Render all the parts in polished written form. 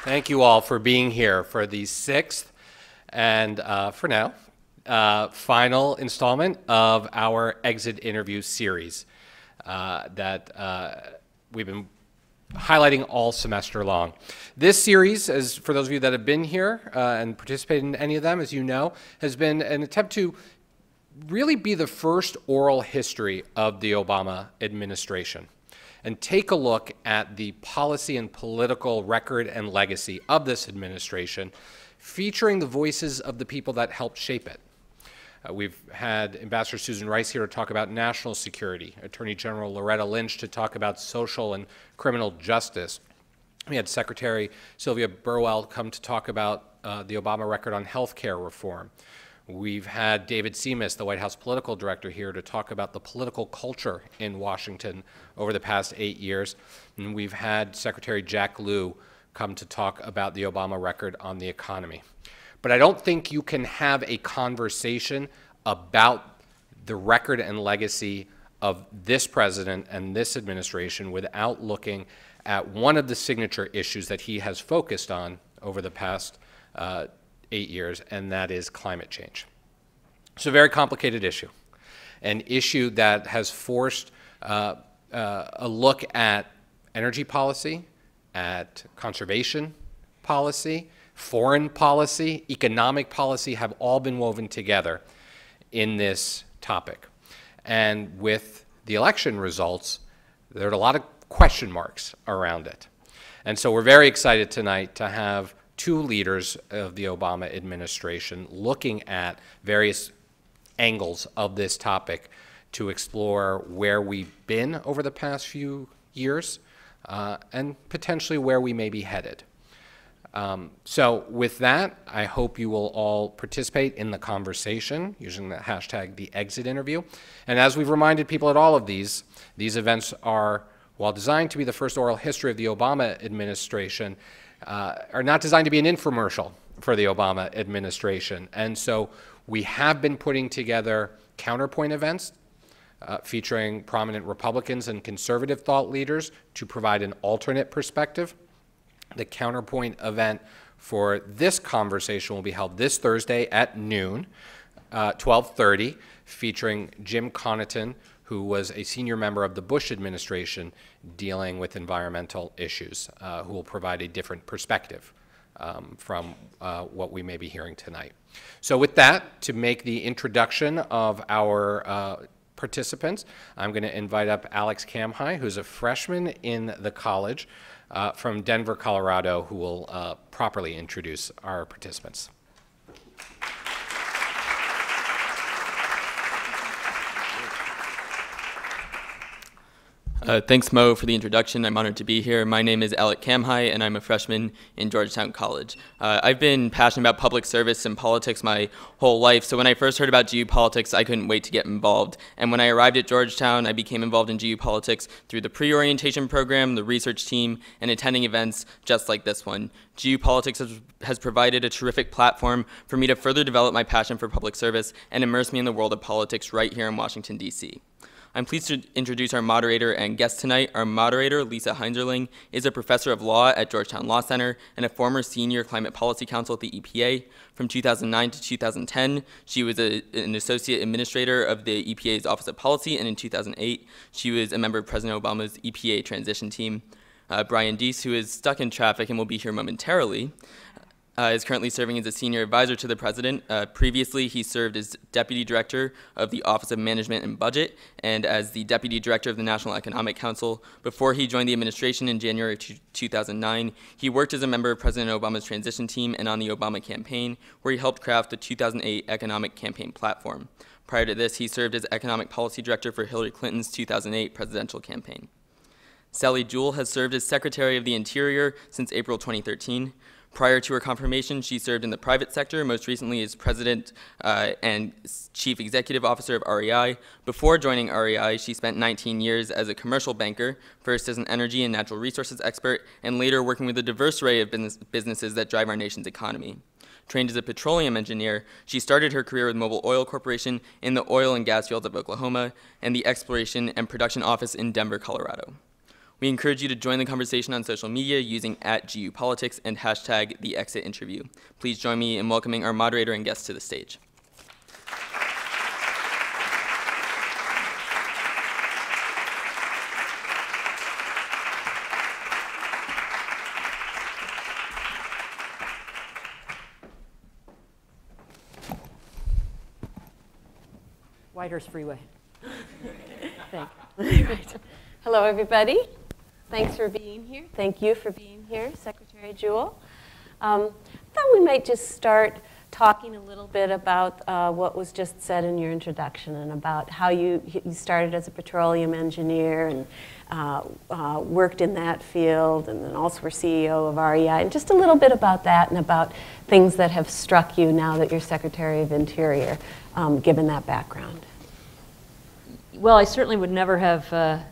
Thank you all for being here for the sixth and, for now, final installment of our exit interview series that we've been highlighting all semester long. This series, as for those of you that have been here and participated in any of them, as you know, has been an attempt to really be the first oral history of the Obama administration and take a look at the policy and political record and legacy of this administration, featuring the voices of the people that helped shape it. We've had Ambassador Susan Rice here to talk about national security, Attorney General Loretta Lynch to talk about social and criminal justice. We had Secretary Sylvia Burwell come to talk about the Obama record on health care reform. We've had David Seamus, the White House political director, here to talk about the political culture in Washington over the past 8 years. And we've had Secretary Jack Lew come to talk about the Obama record on the economy. But I don't think you can have a conversation about the record and legacy of this president and this administration without looking at one of the signature issues that he has focused on over the past 8 years, and that is climate change. It's a very complicated issue, an issue that has forced a look at energy policy, at conservation policy, foreign policy, economic policy have all been woven together in this topic. And with the election results, there are a lot of question marks around it. And so we're very excited tonight to have two leaders of the Obama administration looking at various angles of this topic to explore where we've been over the past few years and potentially where we may be headed. So with that, I hope you will all participate in the conversation using the hashtag #TheExitInterview. And as we've reminded people at all of these events are, while designed to be the first oral history of the Obama administration, are not designed to be an infomercial for the Obama administration. And so we have been putting together counterpoint events featuring prominent Republicans and conservative thought leaders to provide an alternate perspective. The counterpoint event for this conversation will be held this Thursday at noon, 12:30, featuring Jim Connaughton, who was a senior member of the Bush administration dealing with environmental issues, who will provide a different perspective from what we may be hearing tonight. So with that, to make the introduction of our participants, I'm going to invite up Alex Kamhai, who's a freshman in the college from Denver, Colorado, who will properly introduce our participants. Thanks, Mo, for the introduction. I'm honored to be here. My name is Alec Kamhai, and I'm a freshman in Georgetown College. I've been passionate about public service and politics my whole life, so when I first heard about GU politics, I couldn't wait to get involved. And when I arrived at Georgetown, I became involved in GU politics through the pre-orientation program, the research team, and attending events just like this one. GU politics has provided a terrific platform for me to further develop my passion for public service and immerse me in the world of politics right here in Washington, D.C. I'm pleased to introduce our moderator and guest tonight. Our moderator, Lisa Heinzerling, is a professor of law at Georgetown Law Center and a former senior climate policy counsel at the EPA. From 2009 to 2010, she was an associate administrator of the EPA's Office of Policy, and in 2008, she was a member of President Obama's EPA transition team. Brian Deese, who is stuck in traffic and will be here momentarily, is currently serving as a senior advisor to the president. Previously, he served as deputy director of the Office of Management and Budget and as the deputy director of the National Economic Council. Before he joined the administration in January 2009, he worked as a member of President Obama's transition team and on the Obama campaign, where he helped craft the 2008 economic campaign platform. Prior to this, he served as economic policy director for Hillary Clinton's 2008 presidential campaign. Sally Jewell has served as Secretary of the Interior since April 2013. Prior to her confirmation, she served in the private sector, most recently as president and chief executive officer of REI. Before joining REI, she spent 19 years as a commercial banker, first as an energy and natural resources expert, and later working with a diverse array of businesses that drive our nation's economy. Trained as a petroleum engineer, she started her career with Mobil Oil Corporation in the oil and gas fields of Oklahoma and the exploration and production office in Denver, Colorado. We encourage you to join the conversation on social media using @GUPolitics and hashtag #TheExitInterview. Please join me in welcoming our moderator and guests to the stage. Whitehurst Freeway. Thanks. Right. Hello, everybody. Thanks for being here. Thank you for being here, Secretary Jewell. I thought we might just start talking a little bit about what was just said in your introduction and about how you started as a petroleum engineer and worked in that field and then also were CEO of REI, and just a little bit about that and about things that have struck you now that you're Secretary of Interior, given that background. Well, I certainly would never have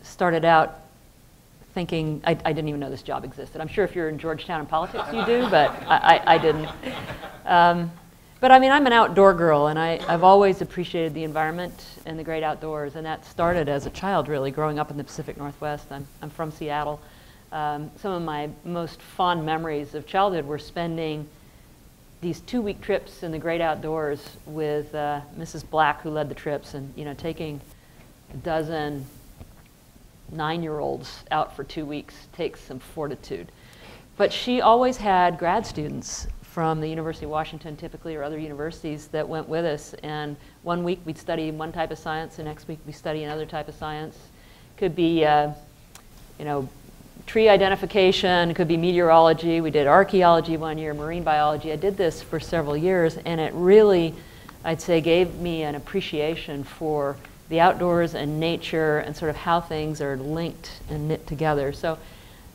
started out thinking, I didn't even know this job existed. I'm sure if you're in Georgetown in politics you do, but I didn't. But I mean, I'm an outdoor girl, and I've always appreciated the environment and the great outdoors, and that started as a child, really, growing up in the Pacific Northwest. I'm from Seattle. Some of my most fond memories of childhood were spending these 2-week trips in the great outdoors with Mrs. Black, who led the trips, and taking a dozen 9-year-olds out for 2 weeks takes some fortitude. But she always had grad students from the University of Washington, typically, or other universities that went with us. And 1 week we'd study one type of science, the next week we study another type of science. Could be, tree identification, it could be meteorology. We did archaeology 1 year, marine biology. I did this for several years, and it really, I'd say, gave me an appreciation for the outdoors and nature and sort of how things are linked and knit together. So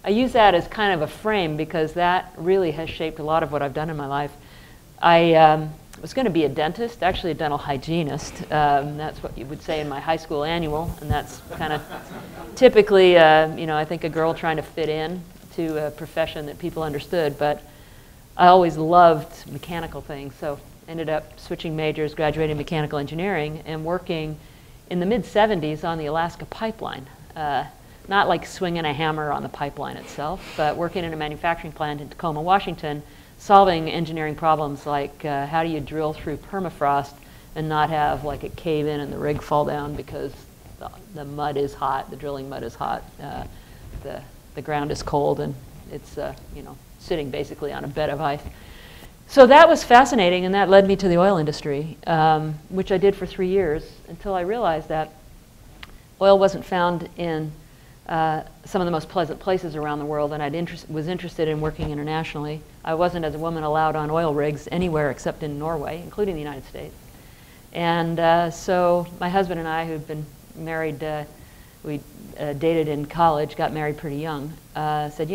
I use that as kind of a frame because that really has shaped a lot of what I've done in my life. I was going to be a dentist, actually a dental hygienist. That's what you would say in my high school annual, and that's kind of typically, I think a girl trying to fit in to a profession that people understood, but I always loved mechanical things, so ended up switching majors, graduating in mechanical engineering, and working in the mid-'70s on the Alaska pipeline. Not like swinging a hammer on the pipeline itself, but working in a manufacturing plant in Tacoma, Washington, solving engineering problems like how do you drill through permafrost and not have like a cave in and the rig fall down because the mud is hot, the drilling mud is hot, the ground is cold, and it's sitting basically on a bed of ice. So that was fascinating, and that led me to the oil industry, which I did for 3 years until I realized that oil wasn't found in some of the most pleasant places around the world, and I was interested in working internationally. I wasn't, as a woman, allowed on oil rigs anywhere except in Norway, including the United States. And so my husband and I, who'd been married, we dated in college, got married pretty young, said,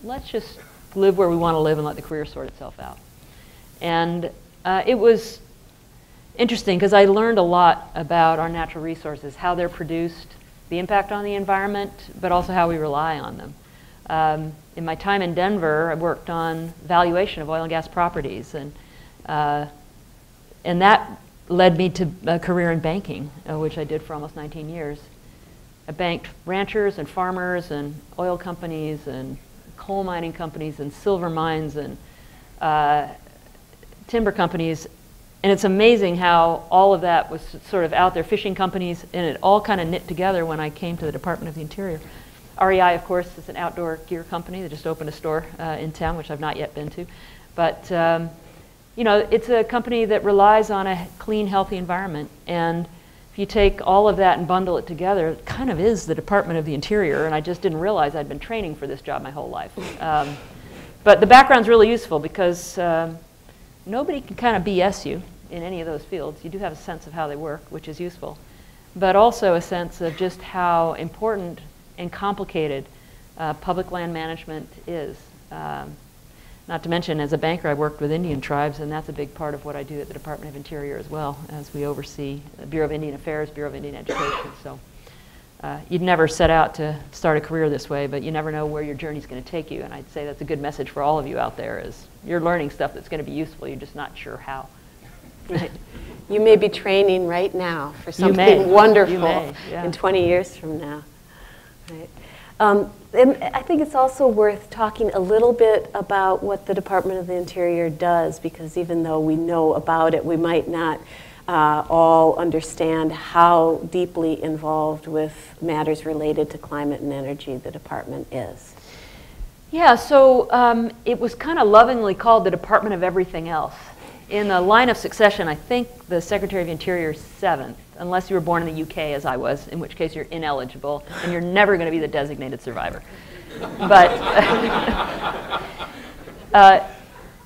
let's just live where we want to live and let the career sort itself out. And it was interesting because I learned a lot about our natural resources, how they're produced, the impact on the environment, but also how we rely on them. In my time in Denver, I worked on valuation of oil and gas properties, and that led me to a career in banking, which I did for almost 19 years. I banked ranchers and farmers and oil companies and coal mining companies and silver mines and timber companies. And it's amazing how all of that was sort of out there, fishing companies, and it all kind of knit together when I came to the Department of the Interior. REI, of course, is an outdoor gear company that just opened a store in town, which I've not yet been to. But, it's a company that relies on a clean, healthy environment. And if you take all of that and bundle it together, it kind of is the Department of the Interior, and I just didn't realize I'd been training for this job my whole life. But the background's really useful because nobody can kind of BS you in any of those fields. You do have a sense of how they work, which is useful, but also a sense of just how important and complicated public land management is. Not to mention, as a banker, I worked with Indian tribes, and that's a big part of what I do at the Department of Interior as well, as we oversee the Bureau of Indian Affairs, Bureau of Indian Education. So you'd never set out to start a career this way, but you never know where your journey's going to take you, and I'd say that's a good message for all of you out there, is you're learning stuff that's going to be useful, you're just not sure how. Right. You may be training right now for something wonderful yeah. in 20 years from now. Right. And I think it's also worth talking a little bit about what the Department of the Interior does, because even though we know about it, we might not all understand how deeply involved with matters related to climate and energy the department is. Yeah, so it was kind of lovingly called the Department of Everything Else. In the line of succession, I think the Secretary of Interior is 7th, unless you were born in the UK, as I was, in which case you're ineligible, and you're never going to be the designated survivor. But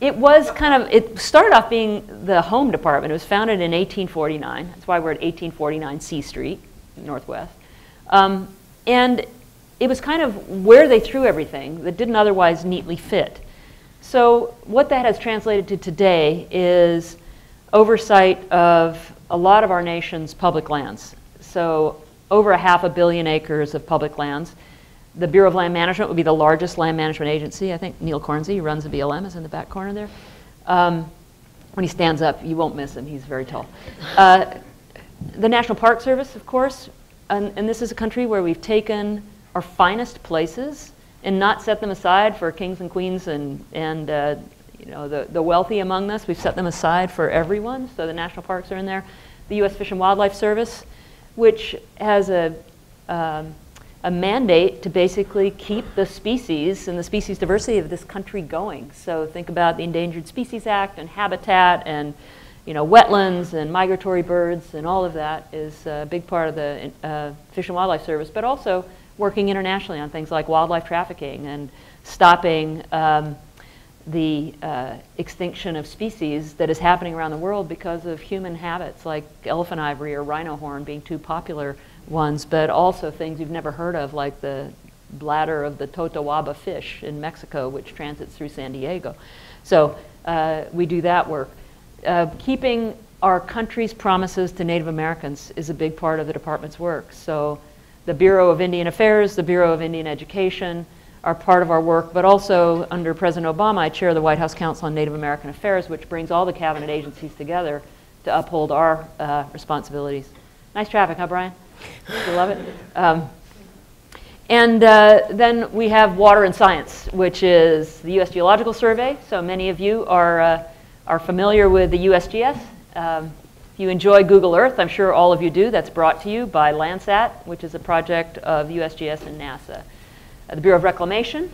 it was kind of, it started off being the Home Department. It was founded in 1849. That's why we're at 1849 C Street, Northwest. And it was kind of where they threw everything that didn't otherwise neatly fit. So what that has translated to today is oversight of a lot of our nation's public lands. So over 500 million acres of public lands. The Bureau of Land Management would be the largest land management agency. I think Neil Cornsey, who runs the BLM, is in the back corner there. When he stands up, you won't miss him. He's very tall. The National Park Service, of course, and this is a country where we've taken our finest places and not set them aside for kings and queens and you know, the wealthy among us. We've set them aside for everyone, so the national parks are in there. The U.S. Fish and Wildlife Service, which has a mandate to basically keep the species and the species diversity of this country going. So think about the Endangered Species Act and habitat and, you know, wetlands and migratory birds, and all of that is a big part of the Fish and Wildlife Service, but also working internationally on things like wildlife trafficking and stopping the extinction of species that is happening around the world because of human habits, like elephant ivory or rhino horn being two popular ones, but also things you've never heard of, like the bladder of the Totoaba fish in Mexico, which transits through San Diego. So we do that work. Keeping our country's promises to Native Americans is a big part of the department's work. So the Bureau of Indian Affairs, the Bureau of Indian Education are part of our work, but also under President Obama, I chair the White House Council on Native American Affairs, which brings all the cabinet agencies together to uphold our responsibilities. Nice traffic, huh, Brian? You love it? And then we have Water and Science, which is the U.S. Geological Survey. So many of you are familiar with the USGS. If you enjoy Google Earth, I'm sure all of you do. That's brought to you by Landsat, which is a project of USGS and NASA. The Bureau of Reclamation,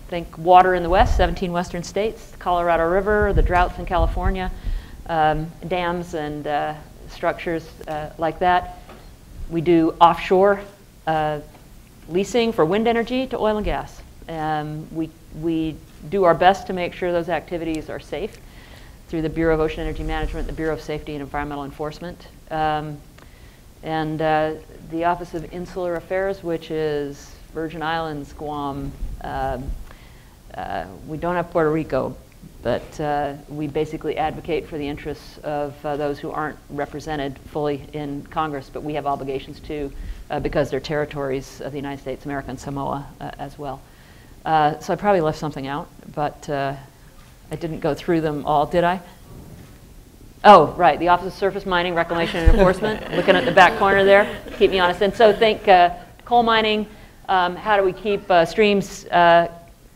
think water in the West, 17 western states, the Colorado River, the droughts in California, dams and structures like that. We do offshore leasing for wind energy to oil and gas. We do our best to make sure those activities are safe through the Bureau of Ocean Energy Management, the Bureau of Safety and Environmental Enforcement, and the Office of Insular Affairs, which is Virgin Islands, Guam. We don't have Puerto Rico, but we basically advocate for the interests of those who aren't represented fully in Congress, but we have obligations too because they're territories of the United States, America, and Samoa as well. So I probably left something out, but I didn't go through them all, did I? Oh, right, the Office of Surface Mining, Reclamation, and Enforcement, looking at the back corner there, keep me honest. And so think coal mining, how do we keep streams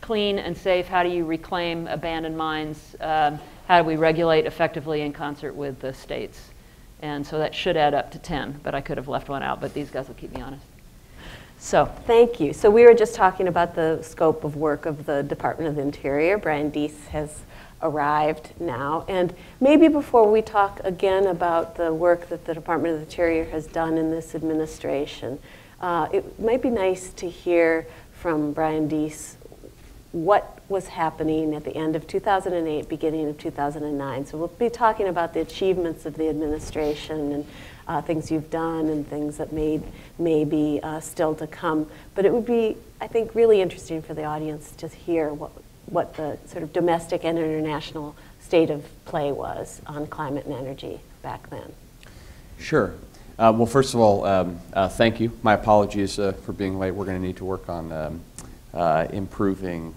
clean and safe? How do you reclaim abandoned mines? How do we regulate effectively in concert with the states? And so that should add up to 10, but I could have left one out, but these guys will keep me honest. So. Thank you. So we were just talking about the scope of work of the Department of the Interior. Brian Deese has arrived now. And maybe before we talk again about the work that the Department of the Interior has done in this administration, it might be nice to hear from Brian Deese what was happening at the end of 2008, beginning of 2009. So we'll be talking about the achievements of the administration and things you've done and things that may be still to come. But it would be, I think, really interesting for the audience to hear what the sort of domestic and international state of play was on climate and energy back then. Sure. Well, first of all, thank you. My apologies for being late. We're going to need to work on improving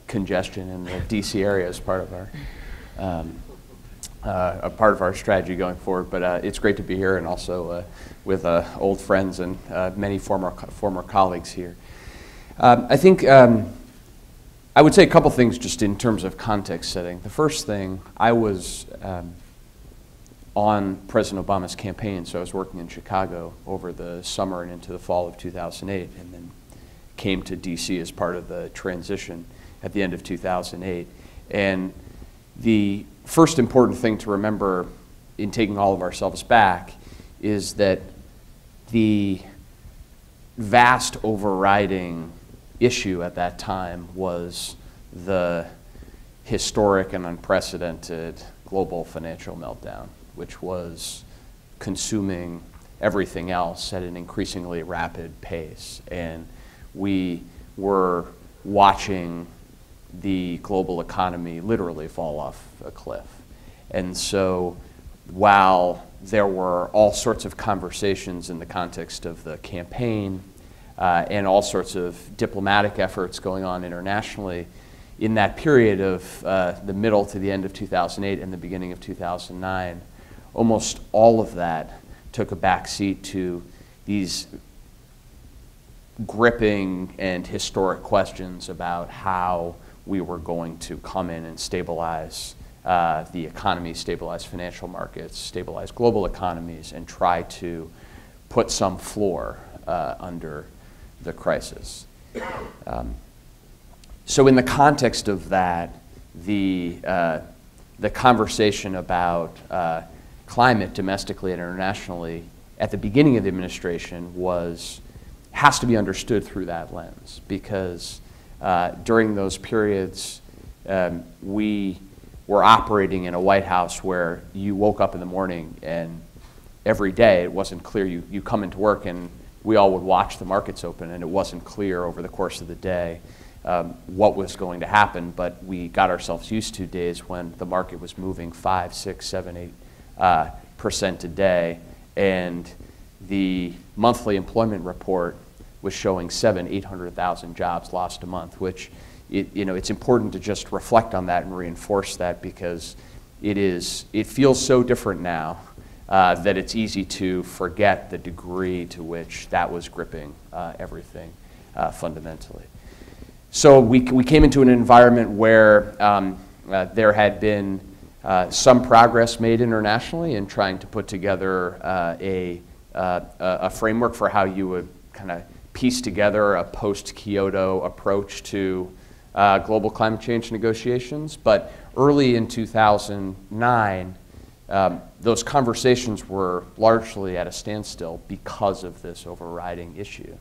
congestion in the DC area as part of our strategy going forward. But it's great to be here, and also with old friends and many former colleagues here. I think I would say a couple things just in terms of context setting. The first thing, I was on President Obama's campaign, so I was working in Chicago over the summer and into the fall of 2008, and then came to DC as part of the transition at the end of 2008. And the first important thing to remember in taking all of ourselves back is that the vast overriding issue at that time was the historic and unprecedented global financial meltdown, which was consuming everything else at an increasingly rapid pace. And we were watching the global economy literally fall off a cliff. And so while there were all sorts of conversations in the context of the campaign and all sorts of diplomatic efforts going on internationally, in that period of the middle to the end of 2008 and the beginning of 2009, almost all of that took a backseat to these gripping and historic questions about how we were going to come in and stabilize the economy, stabilize financial markets, stabilize global economies, and try to put some floor under the crisis. So in the context of that, the conversation about climate domestically and internationally at the beginning of the administration has to be understood through that lens, because during those periods we were operating in a White House where you woke up in the morning and every day it wasn't clear. You come into work and we all would watch the markets open, and it wasn't clear over the course of the day what was going to happen, but we got ourselves used to days when the market was moving 5, 6, 7, 8% a day, and the monthly employment report was showing 800,000 jobs lost a month, which it's important to just reflect on that and reinforce that, because it feels so different now that it's easy to forget the degree to which that was gripping everything fundamentally. So we came into an environment where there had been some progress made internationally in trying to put together a framework for how you would kind of piece together a post-Kyoto approach to global climate change negotiations. But early in 2009, those conversations were largely at a standstill because of this overriding issue.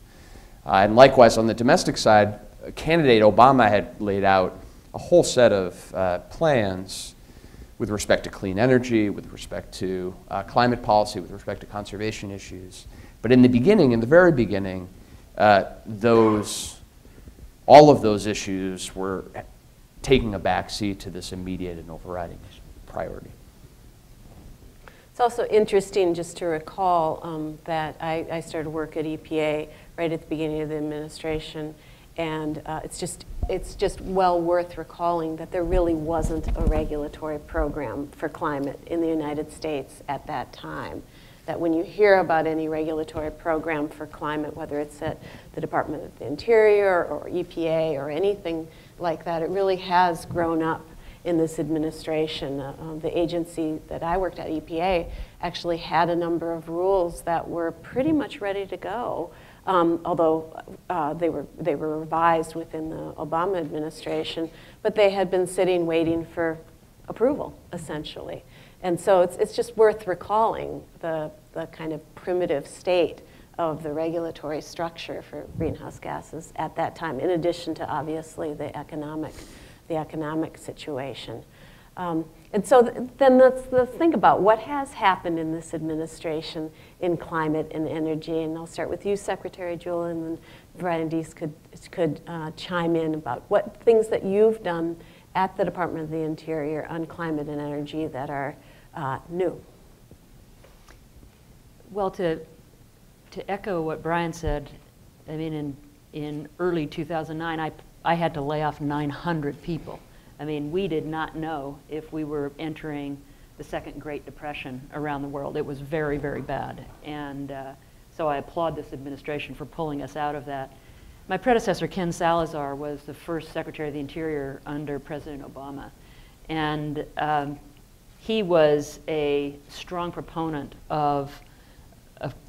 And likewise, on the domestic side, candidate Obama had laid out a whole set of plans with respect to clean energy, with respect to climate policy, with respect to conservation issues. But in the beginning, in the very beginning, all of those issues were taking a backseat to this immediate and overriding priority. It's also interesting just to recall that I started work at EPA right at the beginning of the administration, and it's just well worth recalling that there really wasn't a regulatory program for climate in the United States at that time. That when you hear about any regulatory program for climate, whether it's at the Department of the Interior or EPA or anything like that, it really has grown up in this administration. The agency that I worked at, EPA, actually had a number of rules that were pretty much ready to go, although they were revised within the Obama administration, but they had been sitting waiting for approval, essentially. And so it's just worth recalling the kind of primitive state of the regulatory structure for greenhouse gases at that time, in addition to obviously the economic situation. And so then let's think about what has happened in this administration in climate and energy. And I'll start with you, Secretary Jewell, and then Brian and Deese could chime in about what things that you've done at the Department of the Interior on climate and energy that are new. Well, to echo what Brian said, I mean, in early 2009, I had to lay off 900 people. I mean, we did not know if we were entering the second Great Depression around the world. It was very, very bad. And so I applaud this administration for pulling us out of that. My predecessor, Ken Salazar, was the first Secretary of the Interior under President Obama. And he was a strong proponent of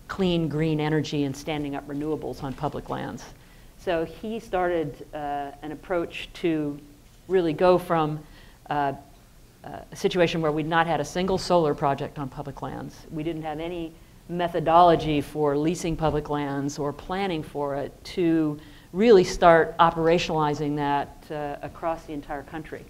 clean, green energy and standing up renewables on public lands. So he started an approach to really go from a situation where we'd not had a single solar project on public lands. We didn't have any methodology for leasing public lands or planning for it, to really start operationalizing that across the entire country.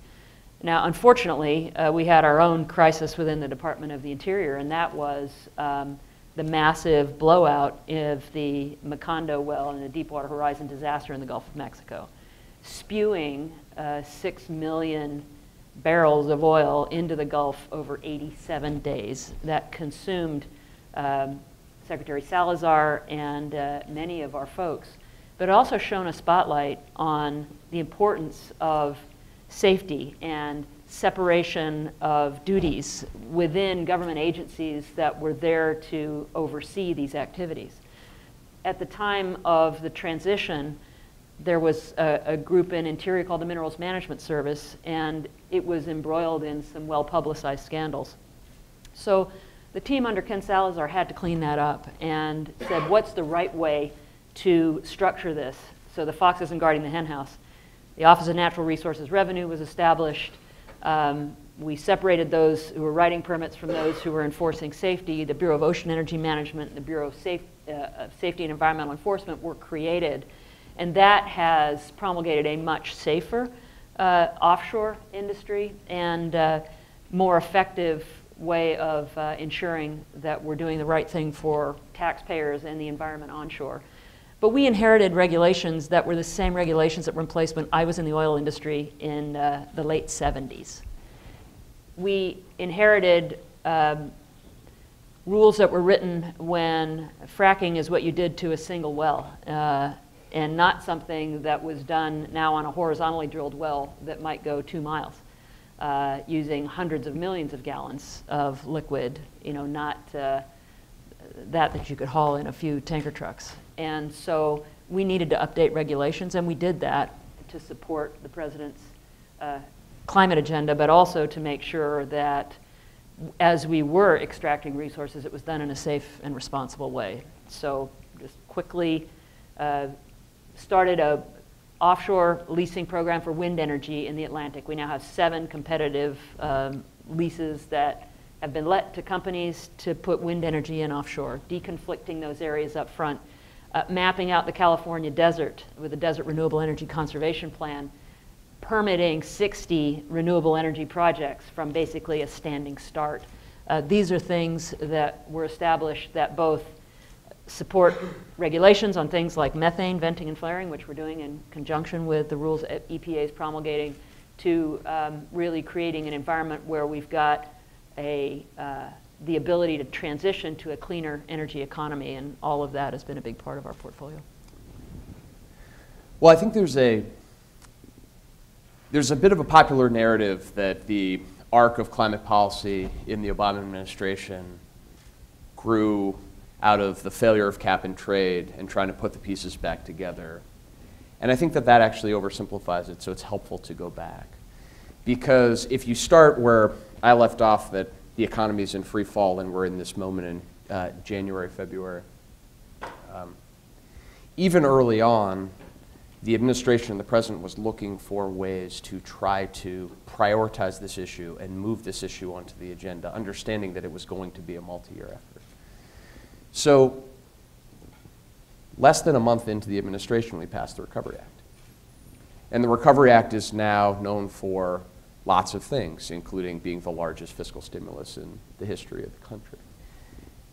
Now, unfortunately, we had our own crisis within the Department of the Interior, and that was the massive blowout of the Macondo well and the Deepwater Horizon disaster in the Gulf of Mexico, spewing 6 million barrels of oil into the Gulf over 87 days. That consumed Secretary Salazar and many of our folks, but it also shone a spotlight on the importance of safety and separation of duties within government agencies that were there to oversee these activities. At the time of the transition, there was a group in Interior called the Minerals Management Service, and it was embroiled in some well-publicized scandals. So the team under Ken Salazar had to clean that up and said, what's the right way to structure this so the fox isn't guarding the hen house? The Office of Natural Resources Revenue was established. We separated those who were writing permits from those who were enforcing safety. The Bureau of Ocean Energy Management and the Bureau of Safety and Environmental Enforcement were created. And that has promulgated a much safer offshore industry and more effective way of ensuring that we're doing the right thing for taxpayers and the environment onshore. But we inherited regulations that were the same regulations that were in place when I was in the oil industry in the late 70s. We inherited rules that were written when fracking is what you did to a single well, and not something that was done now on a horizontally drilled well that might go 2 miles, using hundreds of millions of gallons of liquid, not that you could haul in a few tanker trucks. And so we needed to update regulations, and we did that to support the president's climate agenda, but also to make sure that as we were extracting resources, it was done in a safe and responsible way. So just quickly started a offshore leasing program for wind energy in the Atlantic. We now have 7 competitive leases that have been let to companies to put wind energy in offshore, deconflicting those areas up front, mapping out the California desert with the Desert Renewable Energy Conservation Plan, permitting 60 renewable energy projects from basically a standing start. These are things that were established that both support regulations on things like methane venting and flaring, which we're doing in conjunction with the rules EPA is promulgating, to really creating an environment where we've got the ability to transition to a cleaner energy economy, and all of that has been a big part of our portfolio. Well, I think there's a bit of a popular narrative that the arc of climate policy in the Obama administration grew out of the failure of cap and trade and trying to put the pieces back together. And I think that actually oversimplifies it, so it's helpful to go back. Because if you start where I left off, that the economy is in free fall and we're in this moment in January, February, even early on, the administration and the president was looking for ways to try to prioritize this issue and move this issue onto the agenda, understanding that it was going to be a multi-year effort. So less than a month into the administration, we passed the Recovery Act. And the Recovery Act is now known for lots of things, including being the largest fiscal stimulus in the history of the country.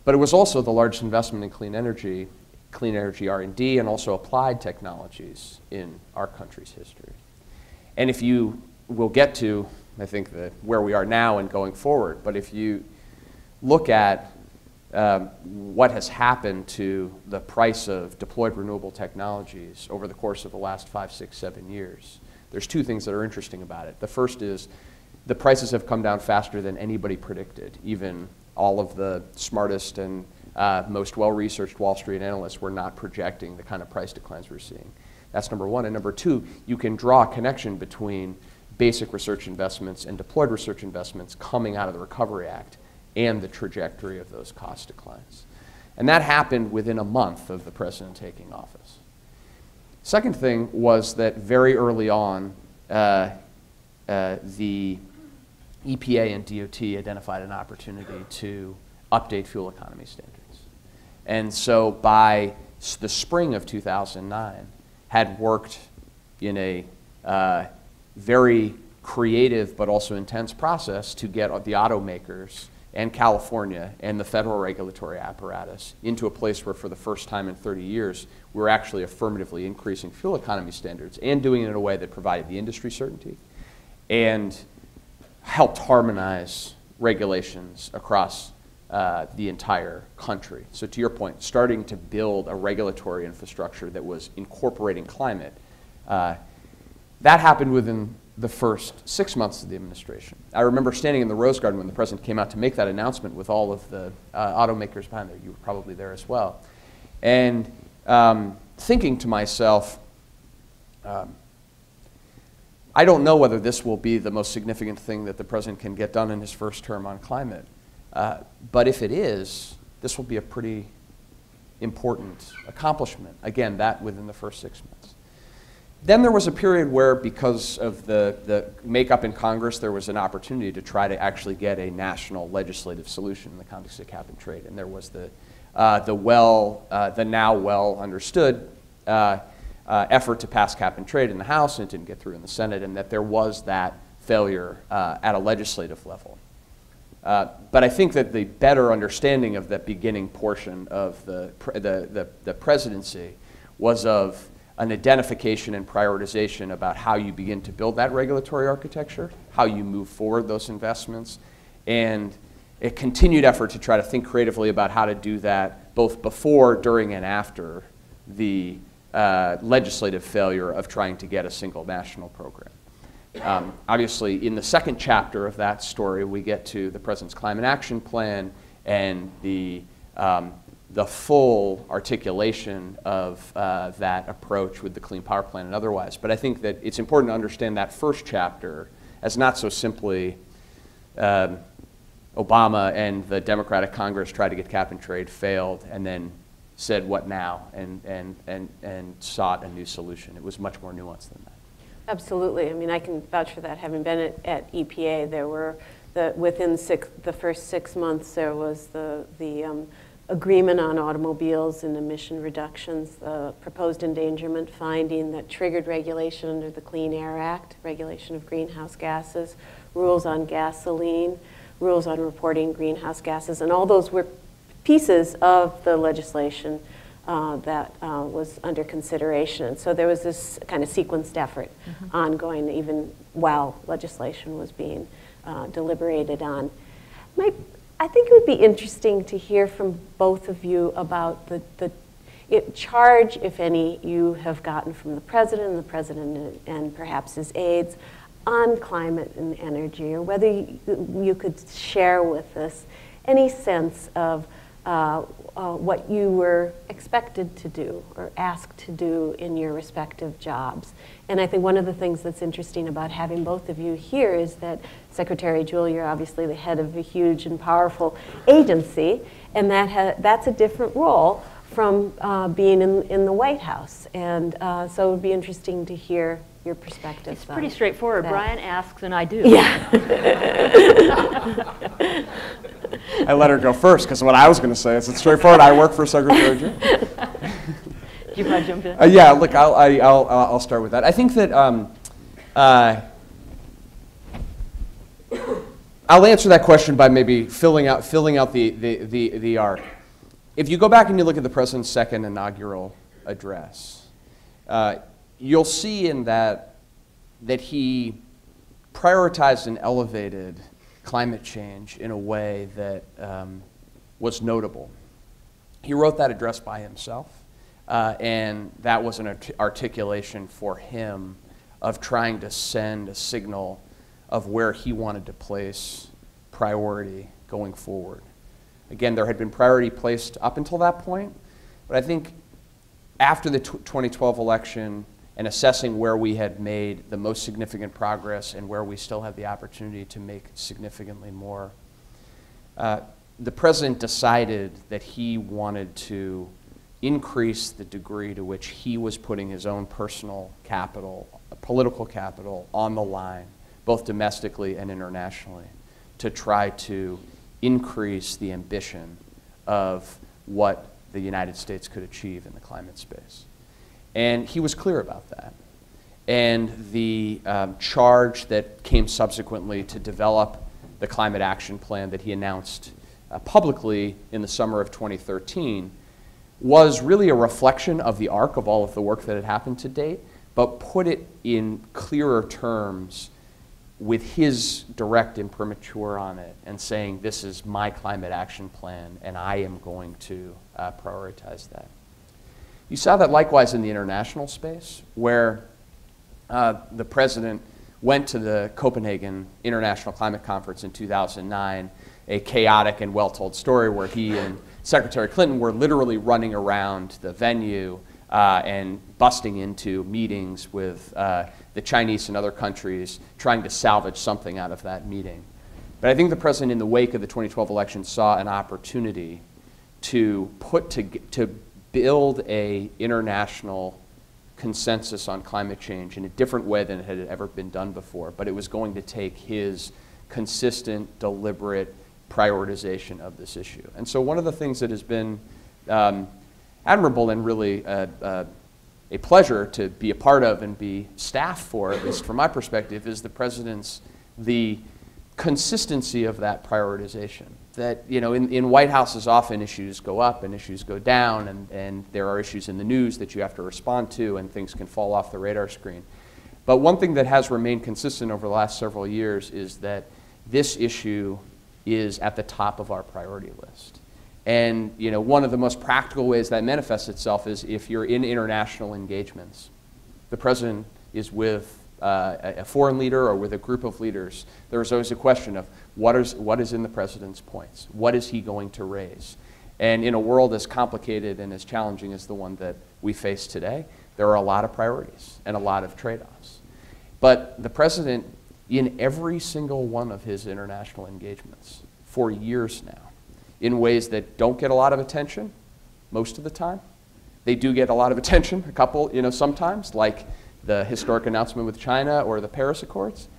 But it was also the largest investment in clean energy R&D, and also applied technologies in our country's history. And if you will get to, I think, where we are now and going forward, but if you look at what has happened to the price of deployed renewable technologies over the course of the last 5, 6, 7 years, there's 2 things that are interesting about it. The first is the prices have come down faster than anybody predicted. Even all of the smartest and most well-researched Wall Street analysts were not projecting the kind of price declines we're seeing. That's number one. And number two, you can draw a connection between basic research investments and deployed research investments coming out of the Recovery Act and the trajectory of those cost declines. And that happened within a month of the president taking office. Second thing was that very early on, the EPA and DOT identified an opportunity to update fuel economy standards. And so by the spring of 2009, had worked in a very creative but also intense process to get the automakers and California and the federal regulatory apparatus into a place where for the first time in 30 years, we're actually affirmatively increasing fuel economy standards and doing it in a way that provided the industry certainty and helped harmonize regulations across the entire country. So to your point, starting to build a regulatory infrastructure that was incorporating climate, that happened within the first 6 months of the administration. I remember standing in the Rose Garden when the president came out to make that announcement with all of the automakers behind there. You were probably there as well. And thinking to myself, I don't know whether this will be the most significant thing that the president can get done in his first term on climate. But if it is, this will be a pretty important accomplishment. Again, that within the first 6 months. Then there was a period where, because of the makeup in Congress, there was an opportunity to try to actually get a national legislative solution in the context of cap and trade. And there was the now well understood effort to pass cap and trade in the House, and it didn't get through in the Senate, and that there was that failure at a legislative level. But I think that the better understanding of that beginning portion of the presidency was of an identification and prioritization about how you begin to build that regulatory architecture, how you move forward those investments, and a continued effort to try to think creatively about how to do that both before, during, and after the legislative failure of trying to get a single national program. Obviously, in the second chapter of that story, we get to the President's Climate Action Plan and the full articulation of that approach with the Clean Power Plan and otherwise. But I think that it's important to understand that first chapter as not so simply Obama and the Democratic Congress tried to get cap and trade, failed, and then said, what now, and sought a new solution. It was much more nuanced than that. Absolutely. I mean, I can vouch for that. Having been at EPA, there were, within the first 6 months, there was the agreement on automobiles and emission reductions, the proposed endangerment finding that triggered regulation under the Clean Air Act, regulation of greenhouse gases, rules on gasoline, rules on reporting greenhouse gases, and all those were pieces of the legislation that was under consideration. And so there was this kind of sequenced effort ongoing even while legislation was being deliberated on. I think it would be interesting to hear from both of you about the charge, if any, you have gotten from the president and perhaps his aides on climate and energy, or whether you could share with us any sense of what you were expected to do or asked to do in your respective jobs. And I think one of the things that's interesting about having both of you here is that Secretary Jewell, you're obviously the head of a huge and powerful agency, and that's a different role from being in the White House. And so it would be interesting to hear your perspective. It's pretty straightforward. Brian asks and I do. Yeah. I let her go first because what I was going to say is it's straightforward. I work for Secretary Jewell. Do you want to jump in? Yeah, look, I'll start with that. I think that I'll answer that question by maybe filling out the arc. If you go back and you look at the president's second inaugural address, you'll see in that he prioritized and elevated climate change in a way that was notable. He wrote that address by himself, and that was an articulation for him of trying to send a signal of where he wanted to place priority going forward. Again, there had been priority placed up until that point, but I think after the 2012 election, and assessing where we had made the most significant progress and where we still have the opportunity to make significantly more. The president decided that he wanted to increase the degree to which he was putting his own personal capital, political capital, on the line, both domestically and internationally, to try to increase the ambition of what the United States could achieve in the climate space. And he was clear about that. And the charge that came subsequently to develop the climate action plan that he announced publicly in the summer of 2013 was really a reflection of the arc of all of the work that had happened to date, but put it in clearer terms with his direct imprimatur on it and saying, this is my climate action plan and I am going to prioritize that. You saw that likewise in the international space, where the president went to the Copenhagen International Climate Conference in 2009, a chaotic and well-told story where he and Secretary Clinton were literally running around the venue and busting into meetings with the Chinese and other countries, trying to salvage something out of that meeting. But I think the president, in the wake of the 2012 election, saw an opportunity to build an international consensus on climate change in a different way than it had ever been done before. But it was going to take his consistent, deliberate prioritization of this issue. And so one of the things that has been admirable and really a pleasure to be a part of and be staff for, at least from my perspective, is the consistency of that prioritization. That, you know, in White Houses often issues go up and issues go down, and there are issues in the news that you have to respond to, and things can fall off the radar screen. But one thing that has remained consistent over the last several years is that this issue is at the top of our priority list. And, you know, one of the most practical ways that manifests itself is if you're in international engagements. The president is with a foreign leader or with a group of leaders. There's always a question of what is in the president's points? What is he going to raise? And in a world as complicated and as challenging as the one that we face today, there are a lot of priorities and a lot of trade-offs. But the president, in every single one of his international engagements for years now, in ways that don't get a lot of attention most of the time. They do get a lot of attention, a couple, you know, sometimes, like the historic announcement with China or the Paris Accords.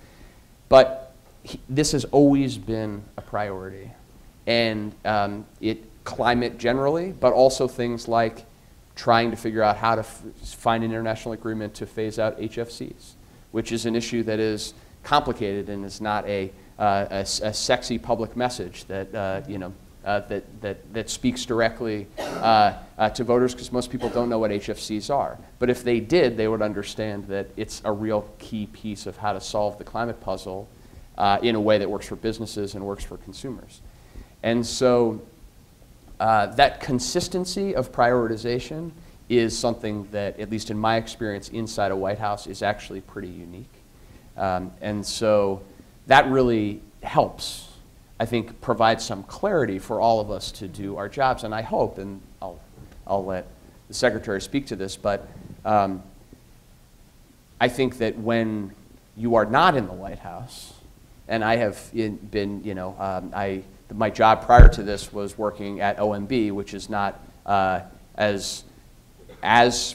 But this has always been a priority. And climate generally, but also things like trying to figure out how to find an international agreement to phase out HFCs, which is an issue that is complicated and is not a sexy public message that, that speaks directly to voters, because most people don't know what HFCs are. But if they did, they would understand that it's a real key piece of how to solve the climate puzzle in a way that works for businesses and works for consumers. And so that consistency of prioritization is something that, at least in my experience inside a White House, is actually pretty unique. And so that really helps, I think, provide some clarity for all of us to do our jobs. And I hope, and I'll let the Secretary speak to this, but I think that when you are not in the White House, and I have been, my job prior to this was working at OMB, which is not as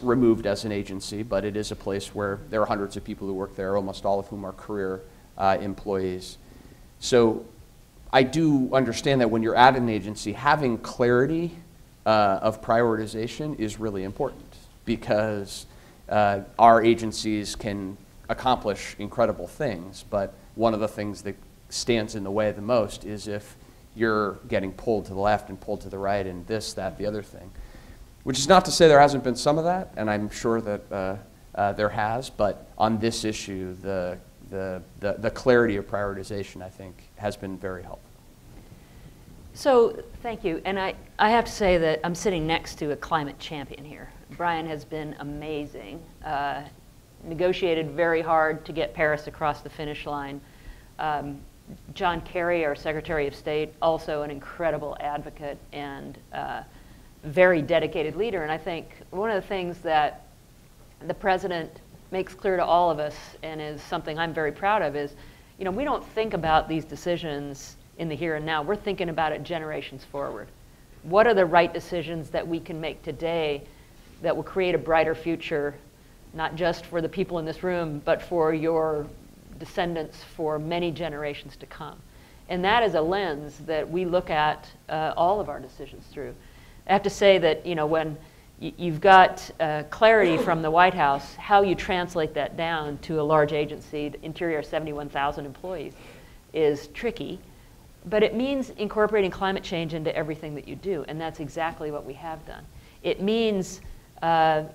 removed as an agency, but it is a place where there are hundreds of people who work there, almost all of whom are career employees. So I do understand that when you're at an agency, having clarity of prioritization is really important, because our agencies can accomplish incredible things, but one of the things that stands in the way the most is if you're getting pulled to the left and pulled to the right and this, that, the other thing. Which is not to say there hasn't been some of that, and I'm sure that there has, but on this issue, the clarity of prioritization, I think, has been very helpful. So, thank you. And I have to say that I'm sitting next to a climate champion here. Brian has been amazing. Negotiated very hard to get Paris across the finish line. John Kerry, our Secretary of State, also an incredible advocate and very dedicated leader. And I think one of the things that the President makes clear to all of us and is something I'm very proud of is, you know, we don't think about these decisions in the here and now. We're thinking about it generations forward. What are the right decisions that we can make today that will create a brighter future, not just for the people in this room, but for your descendants for many generations to come? And that is a lens that we look at all of our decisions through. I have to say that, you know, when you've got clarity from the White House, how you translate that down to a large agency, the Interior, 71,000 employees, is tricky. But it means incorporating climate change into everything that you do, and that's exactly what we have done. It means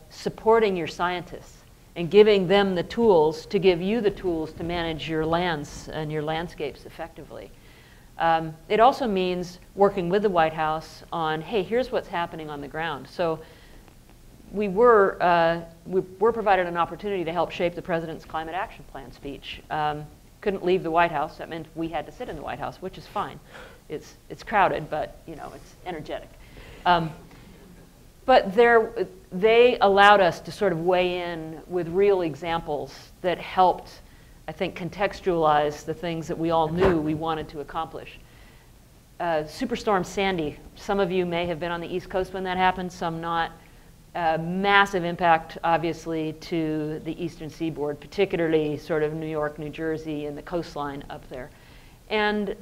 supporting your scientists and giving them the tools to give you the tools to manage your lands and your landscapes effectively. It also means working with the White House on, hey, here's what's happening on the ground. So we were provided an opportunity to help shape the President's Climate Action Plan speech. Couldn't leave the White House. That meant we had to sit in the White House, which is fine. It's crowded, but you know, it's energetic. But they allowed us to sort of weigh in with real examples that helped, I think, contextualize the things that we all knew we wanted to accomplish. Superstorm Sandy, some of you may have been on the East Coast when that happened, some not. Massive impact, obviously, to the eastern seaboard, particularly sort of New York, New Jersey, and the coastline up there. And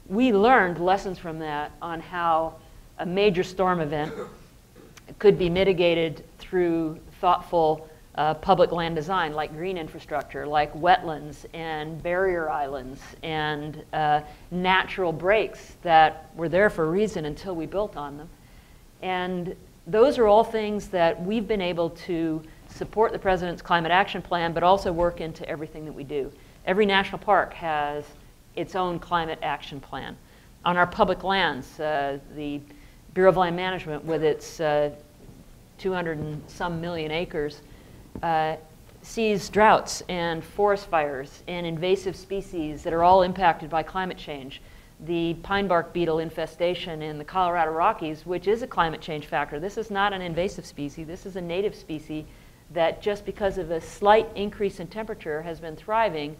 we learned lessons from that on how a major storm event could be mitigated through thoughtful public land design, like green infrastructure, like wetlands and barrier islands and natural breaks that were there for a reason until we built on them. And those are all things that we've been able to support the President's Climate Action Plan, but also work into everything that we do. Every national park has its own climate action plan. On our public lands, the Bureau of Land Management, with its 200 and some million acres, sees droughts and forest fires and invasive species that are all impacted by climate change. The pine bark beetle infestation in the Colorado Rockies, which is a climate change factor. This is not an invasive species. This is a native species that just because of a slight increase in temperature has been thriving,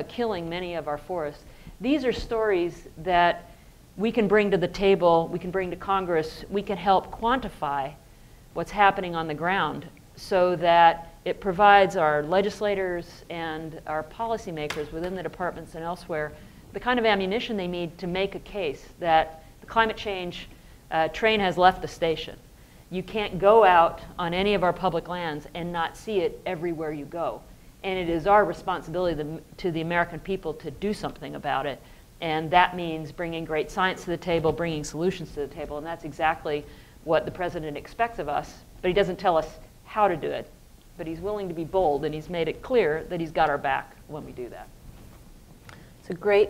killing many of our forests. These are stories that we can bring to the table, we can bring to Congress, we can help quantify what's happening on the ground so that it provides our legislators and our policymakers within the departments and elsewhere the kind of ammunition they need to make a case that the climate change train has left the station. You can't go out on any of our public lands and not see it everywhere you go. And it is our responsibility to the American people to do something about it. And that means bringing great science to the table, bringing solutions to the table. And that's exactly what the President expects of us. But he doesn't tell us how to do it. But he's willing to be bold, and he's made it clear that he's got our back when we do that. It's a great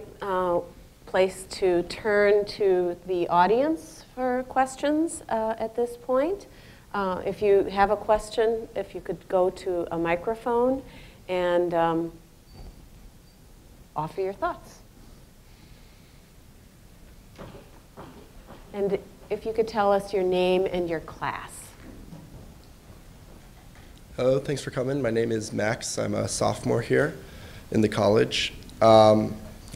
place to turn to the audience for questions at this point. If you have a question, if you could go to a microphone and offer your thoughts. And if you could tell us your name and your class. Hello, thanks for coming. My name is Max. I'm a sophomore here in the college.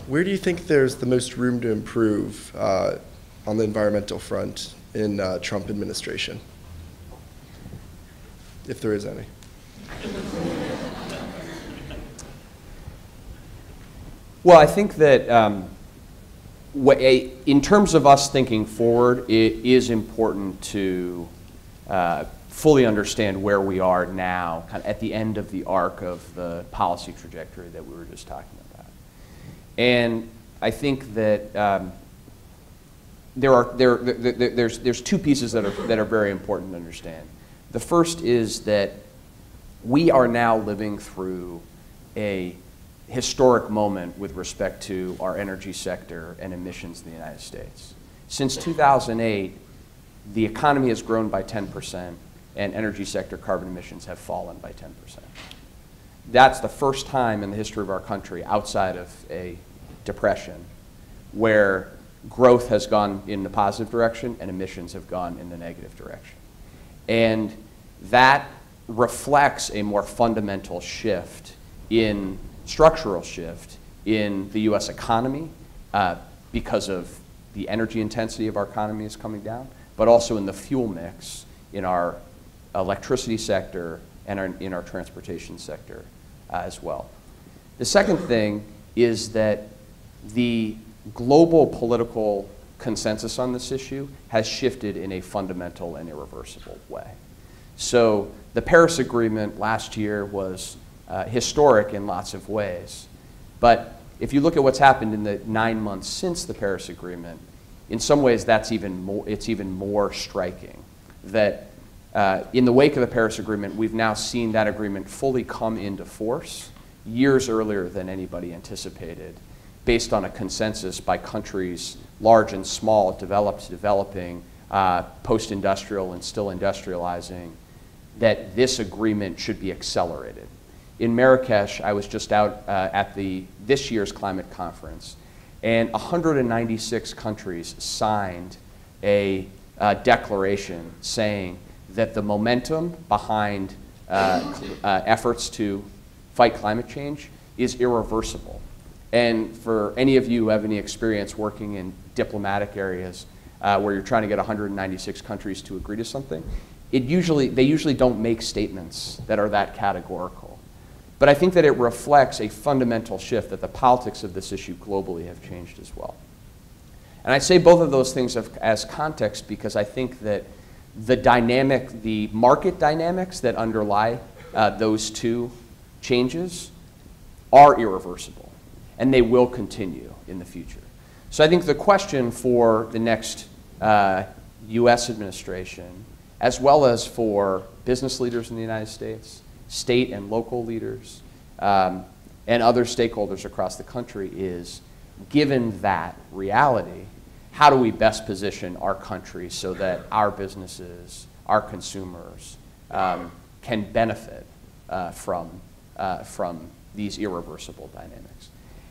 Where do you think there's the most room to improve on the environmental front in Trump administration, if there is any? Well, I think that in terms of us thinking forward, it is important to fully understand where we are now, kind of at the end of the arc of the policy trajectory that we were just talking about. And I think that there's two pieces that are very important to understand. The first is that we are now living through a historic moment with respect to our energy sector and emissions in the United States. Since 2008, the economy has grown by 10%, and energy sector carbon emissions have fallen by 10%. That's the first time in the history of our country, outside of a depression, where growth has gone in the positive direction and emissions have gone in the negative direction. And that reflects a more fundamental shift structural shift in the US economy because of the energy intensity of our economy is coming down, but also in the fuel mix in our electricity sector and in our transportation sector as well. The second thing is that the global political consensus on this issue has shifted in a fundamental and irreversible way. So the Paris Agreement last year was historic in lots of ways, but if you look at what's happened in the 9 months since the Paris Agreement, in some ways it's even more striking that in the wake of the Paris Agreement, we've now seen that agreement fully come into force years earlier than anybody anticipated, based on a consensus by countries large and small, developed, developing, post-industrial and still industrializing, that this agreement should be accelerated. In Marrakesh, I was just out at this year's climate conference, and 196 countries signed a declaration saying that the momentum behind efforts to fight climate change is irreversible. And for any of you who have any experience working in diplomatic areas where you're trying to get 196 countries to agree to something, they usually don't make statements that are that categorical. But I think that it reflects a fundamental shift that the politics of this issue globally have changed as well. And I say both of those things as context because I think that the market dynamics that underlie those two changes are irreversible, and they will continue in the future. So I think the question for the next US administration, as well as for business leaders in the United States, state and local leaders, and other stakeholders across the country is, given that reality, how do we best position our country so that our businesses, our consumers, can benefit from these irreversible dynamics?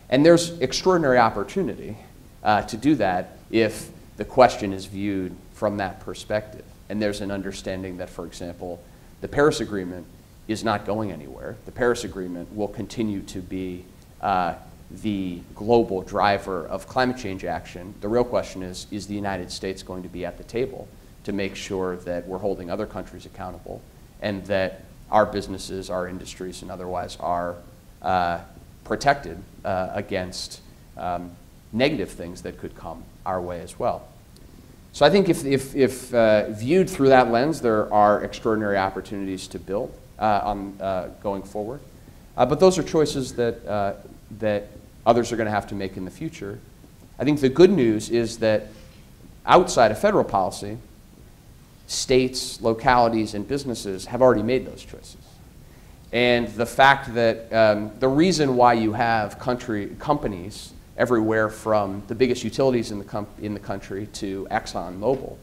And there's extraordinary opportunity to do that if the question is viewed from that perspective. And there's an understanding that, for example, the Paris Agreement is not going anywhere. The Paris Agreement will continue to be the global driver of climate change action. The real question is the United States going to be at the table to make sure that we're holding other countries accountable and that our businesses, our industries, and otherwise are protected against negative things that could come our way as well. So I think if viewed through that lens, there are extraordinary opportunities to build going forward. But those are choices that others are going to have to make in the future. I think the good news is that outside of federal policy, states, localities, and businesses have already made those choices. And the fact that the reason why you have companies everywhere from the biggest utilities in the country to ExxonMobil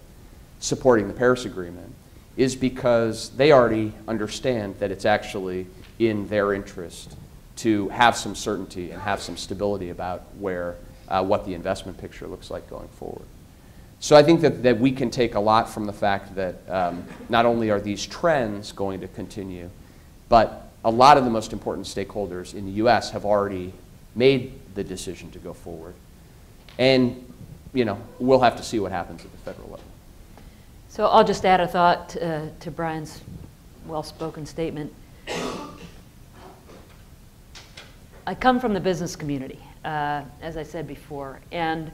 supporting the Paris Agreement is because they already understand that it's actually in their interest to have some certainty and have some stability about what the investment picture looks like going forward. So I think that we can take a lot from the fact that not only are these trends going to continue, but a lot of the most important stakeholders in the US have already made the decision to go forward. And we'll have to see what happens at the federal level. So I'll just add a thought to Brian's well-spoken statement. I come from the business community, as I said before, and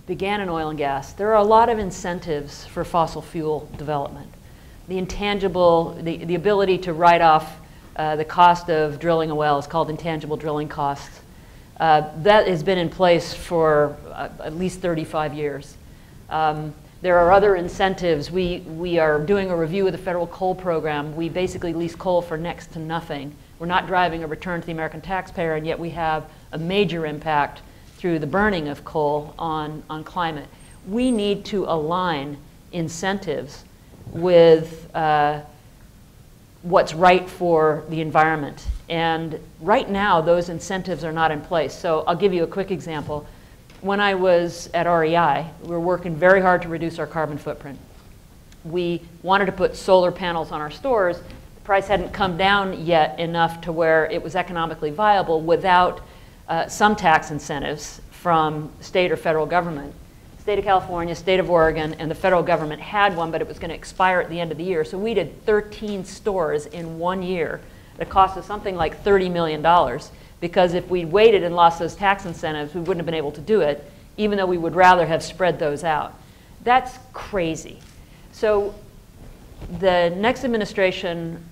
began in oil and gas. There are a lot of incentives for fossil fuel development. The intangible, the ability to write off the cost of drilling a well is called intangible drilling costs. That has been in place for at least 35 years. There are other incentives. We are doing a review of the federal coal program. We basically lease coal for next to nothing. We're not driving a return to the American taxpayer, and yet we have a major impact through the burning of coal on climate. We need to align incentives with what's right for the environment. And right now, those incentives are not in place. So I'll give you a quick example. When I was at REI, we were working very hard to reduce our carbon footprint. we wanted to put solar panels on our stores. The price hadn't come down yet enough to where it was economically viable without some tax incentives from state or federal government. State of California, state of Oregon, and the federal government had one, but it was going to expire at the end of the year. So we did 13 stores in 1 year. It cost us something like $30 million, because if we'd waited and lost those tax incentives, we wouldn't have been able to do it, even though we would rather have spread those out. That's crazy. So the next administration,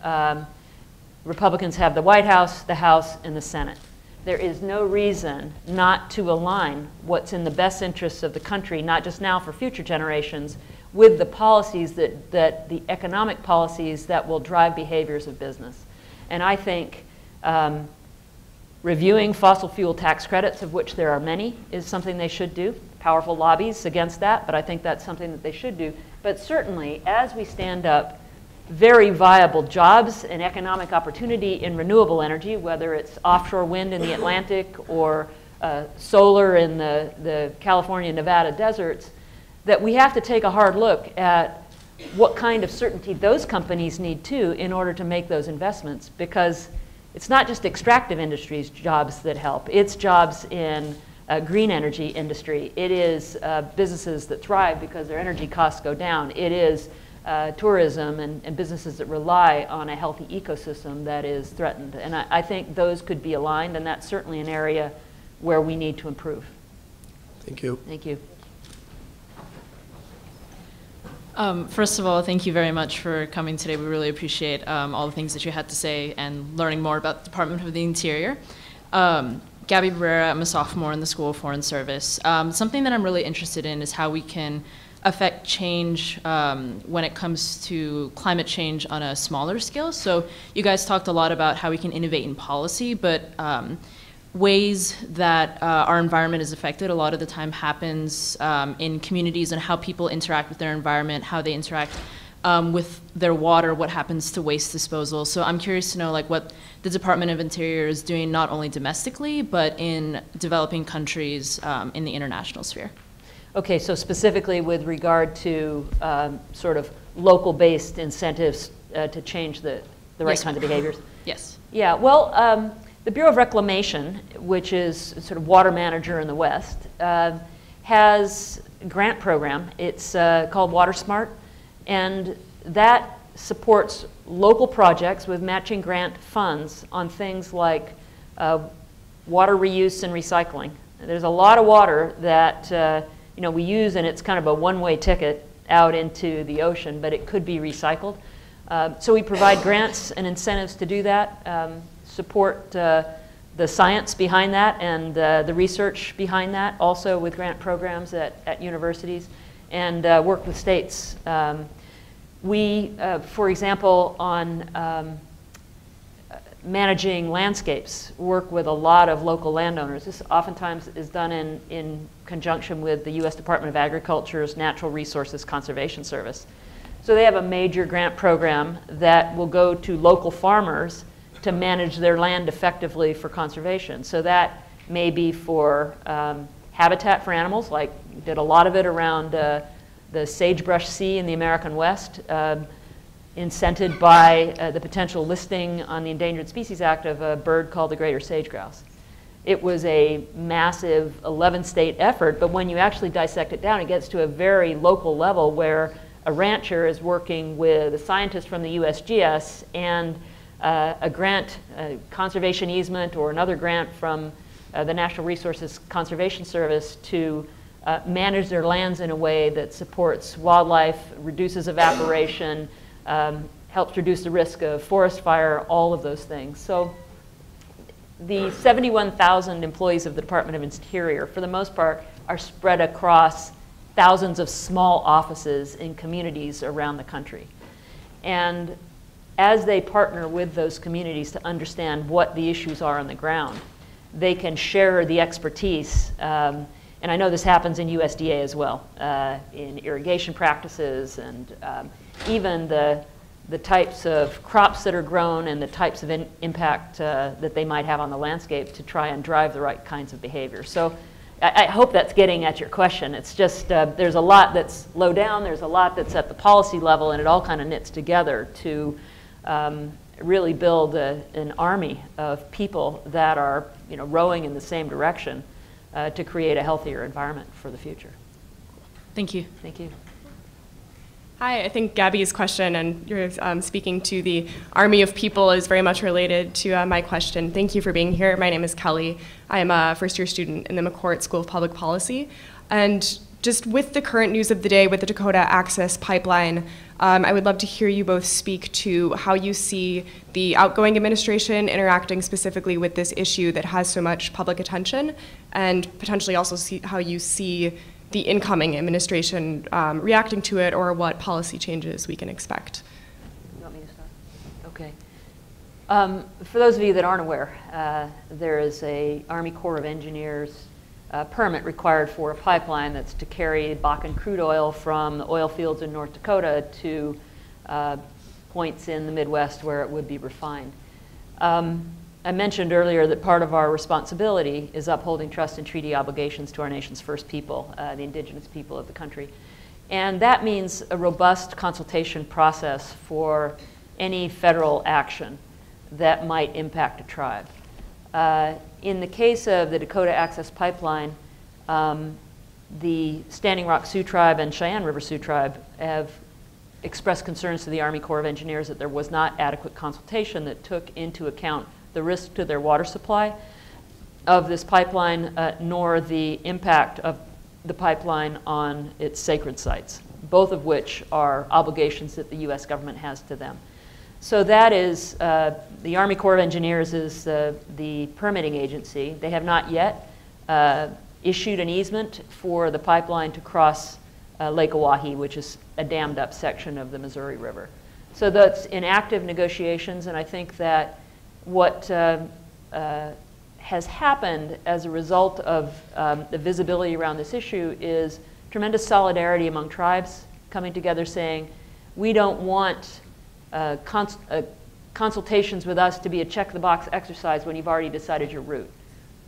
Republicans have the White House, the House, and the Senate. There is no reason not to align what's in the best interests of the country, not just now for future generations, with the policies that the economic policies that will drive behaviors of business. And I think reviewing fossil fuel tax credits, of which there are many, is something they should do. Powerful lobbies against that, but I think that's something that they should do. But certainly, as we stand up very viable jobs and economic opportunity in renewable energy, whether it's offshore wind in the Atlantic or solar in the California, Nevada deserts, that we have to take a hard look at what kind of certainty those companies need too in order to make those investments, because it's not just extractive industries jobs that help, it's jobs in green energy industry. It is businesses that thrive because their energy costs go down. It is tourism and businesses that rely on a healthy ecosystem that is threatened. And I think those could be aligned, and that's certainly an area where we need to improve. Thank you. Thank you. First of all, thank you very much for coming today. We really appreciate all the things that you had to say and learning more about the Department of the Interior. Gabby Barrera, I'm a sophomore in the School of Foreign Service. Something that I'm really interested in is how we can affect change when it comes to climate change on a smaller scale. So you guys talked a lot about how we can innovate in policy, but ways that our environment is affected a lot of the time happens in communities and how people interact with their environment, how they interact with their water, what happens to waste disposal. So I'm curious to know like what the Department of Interior is doing not only domestically, but in developing countries in the international sphere. Okay, so specifically with regard to sort of local-based incentives to change the right Yes, kind of behaviors? Yes. Yeah, well, the Bureau of Reclamation, which is sort of water manager in the West, has a grant program. It's called Water Smart, and that supports local projects with matching grant funds on things like water reuse and recycling. There's a lot of water that we use, and it's kind of a one-way ticket out into the ocean, but it could be recycled. So we provide grants and incentives to do that, support the science behind that and the research behind that, also with grant programs at universities, and work with states. We, for example, on managing landscapes, work with a lot of local landowners. This oftentimes is done in conjunction with the U.S. Department of Agriculture's Natural Resources Conservation Service. So they have a major grant program that will go to local farmers to manage their land effectively for conservation. So that may be for habitat for animals, like we did a lot of it around the sagebrush sea in the American West, incented by the potential listing on the Endangered Species Act of a bird called the greater sage-grouse. It was a massive 11-state effort, but when you actually dissect it down, it gets to a very local level where a rancher is working with a scientist from the USGS and a grant, a conservation easement, or another grant from the Natural Resources Conservation Service to manage their lands in a way that supports wildlife, reduces evaporation, helps reduce the risk of forest fire, all of those things. So the 71,000 employees of the Department of Interior, for the most part, are spread across thousands of small offices in communities around the country. And as they partner with those communities to understand what the issues are on the ground, they can share the expertise. And I know this happens in USDA as well, in irrigation practices and even the types of crops that are grown and the types of impact that they might have on the landscape to try and drive the right kinds of behavior. So I hope that's getting at your question. It's just there's a lot that's low down, there's a lot that's at the policy level, and it all kind of knits together to really build an army of people that are rowing in the same direction to create a healthier environment for the future. Thank you. Thank you. Hi, I think Gabby's question and you're speaking to the army of people is very much related to my question. Thank you for being here. My name is Kelly. I am a first-year student in the McCourt School of Public Policy. And just with the current news of the day with the Dakota Access Pipeline, I would love to hear you both speak to how you see the outgoing administration interacting specifically with this issue that has so much public attention, and potentially also see how you see the incoming administration reacting to it, or what policy changes we can expect. You want me to start? Okay. For those of you that aren't aware, there is a Army Corps of Engineers permit required for a pipeline that's to carry Bakken crude oil from the oil fields in North Dakota to points in the Midwest where it would be refined. I mentioned earlier that part of our responsibility is upholding trust and treaty obligations to our nation's first people, the indigenous people of the country. And that means a robust consultation process for any federal action that might impact a tribe. In the case of the Dakota Access Pipeline, the Standing Rock Sioux Tribe and Cheyenne River Sioux Tribe have expressed concerns to the Army Corps of Engineers that there was not adequate consultation that took into account the risk to their water supply of this pipeline, nor the impact of the pipeline on its sacred sites, both of which are obligations that the U.S. government has to them. So that is, the Army Corps of Engineers is the permitting agency. They have not yet issued an easement for the pipeline to cross Lake Oahe, which is a dammed up section of the Missouri River. So that's in active negotiations, and I think that what has happened as a result of the visibility around this issue is tremendous solidarity among tribes coming together saying, we don't want consultations with us to be a check-the-box exercise when you've already decided your route.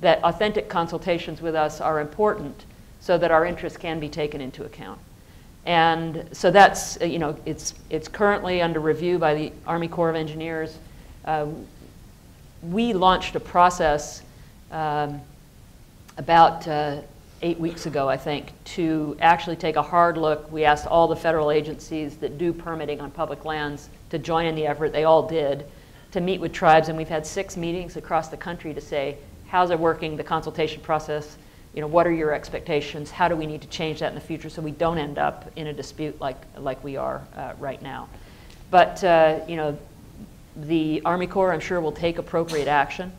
That authentic consultations with us are important so that our interests can be taken into account. And so that's, it's currently under review by the Army Corps of Engineers. We launched a process about 8 weeks ago, I think, to actually take a hard look. We asked all the federal agencies that do permitting on public lands to join in the effort. They all did, to meet with tribes, and we've had 6 meetings across the country to say, how's it working, the consultation process, what are your expectations, how do we need to change that in the future so we don't end up in a dispute like we are right now. But, the Army Corps, I'm sure, will take appropriate action,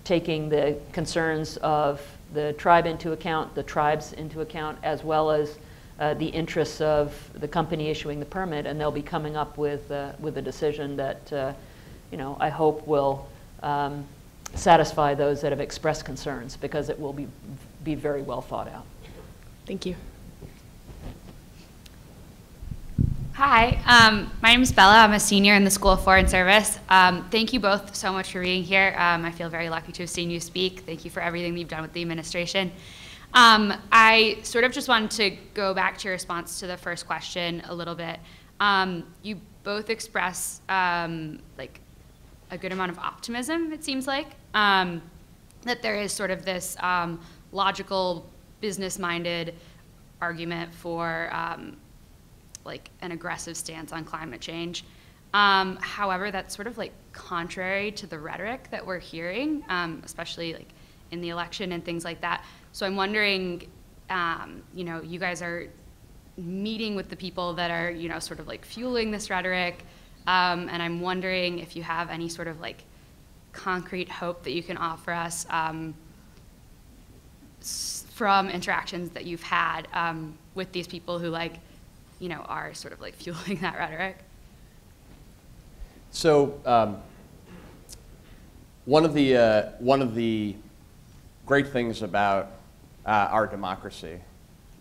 taking the concerns of the tribe into account, the tribes into account, as well as the interests of the company issuing the permit, and they'll be coming up with a decision that, I hope will satisfy those that have expressed concerns, because it will be very well thought out. Thank you. Hi, my name is Bella. I'm a senior in the School of Foreign Service. Thank you both so much for being here. I feel very lucky to have seen you speak. Thank you for everything that you've done with the administration. I sort of just wanted to go back to your response to the first question a little bit. You both express like a good amount of optimism, it seems like, that there is sort of this logical, business-minded argument for like an aggressive stance on climate change. However, that's sort of like contrary to the rhetoric that we're hearing, especially like in the election and things like that. So I'm wondering, you guys are meeting with the people that are, sort of like fueling this rhetoric, and I'm wondering if you have any sort of like concrete hope that you can offer us from interactions that you've had with these people who are sort of like fueling that rhetoric. So one of the great things about our democracy,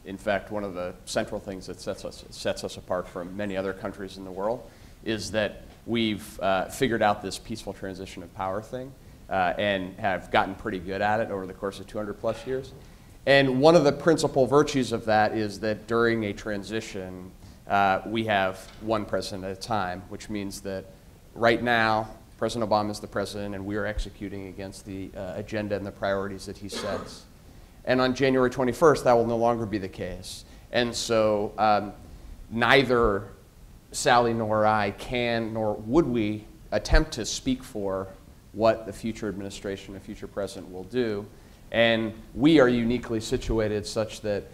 in fact, one of the central things that sets us apart from many other countries in the world, is that we've figured out this peaceful transition of power thing and have gotten pretty good at it over the course of 200 plus years. And one of the principal virtues of that is that during a transition, we have one president at a time, which means that right now, President Obama is the president, and we are executing against the agenda and the priorities that he sets. And on January 21st, that will no longer be the case. And so neither Sally nor I can, nor would we attempt to speak for what the future administration, the future president will do. And we are uniquely situated such that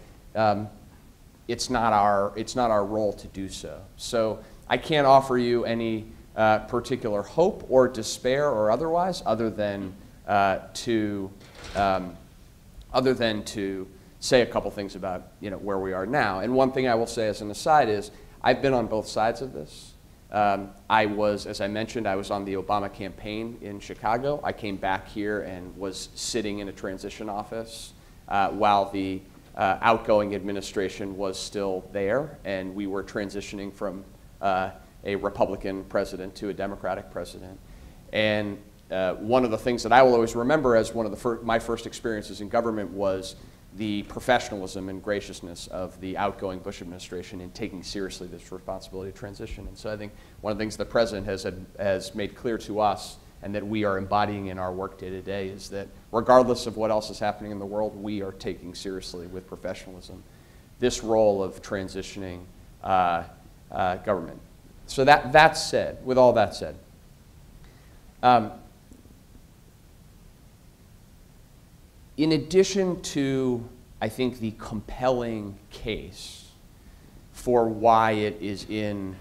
it's not our role to do so. So I can't offer you any particular hope or despair or otherwise, other than to say a couple things about where we are now. And one thing I will say as an aside is I've been on both sides of this. I was, as I mentioned, I was on the Obama campaign in Chicago. I came back here and was sitting in a transition office while the outgoing administration was still there, and we were transitioning from a Republican president to a Democratic president. And one of the things that I will always remember as one of my first experiences in government was the professionalism and graciousness of the outgoing Bush administration in taking seriously this responsibility of transition. And so I think one of the things the president has made clear to us and that we are embodying in our work day to day is that regardless of what else is happening in the world, we are taking seriously with professionalism this role of transitioning government. So that said, with all that said, in addition to, I think, the compelling case for why it is in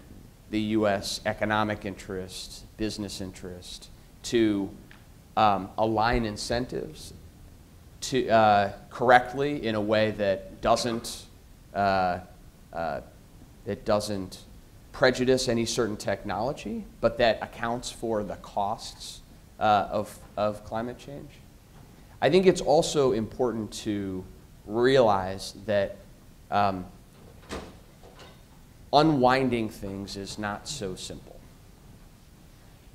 the U.S. economic interest, business interest, to align incentives correctly in a way that doesn't prejudice any certain technology, but that accounts for the costs of climate change. I think it's also important to realize that unwinding things is not so simple.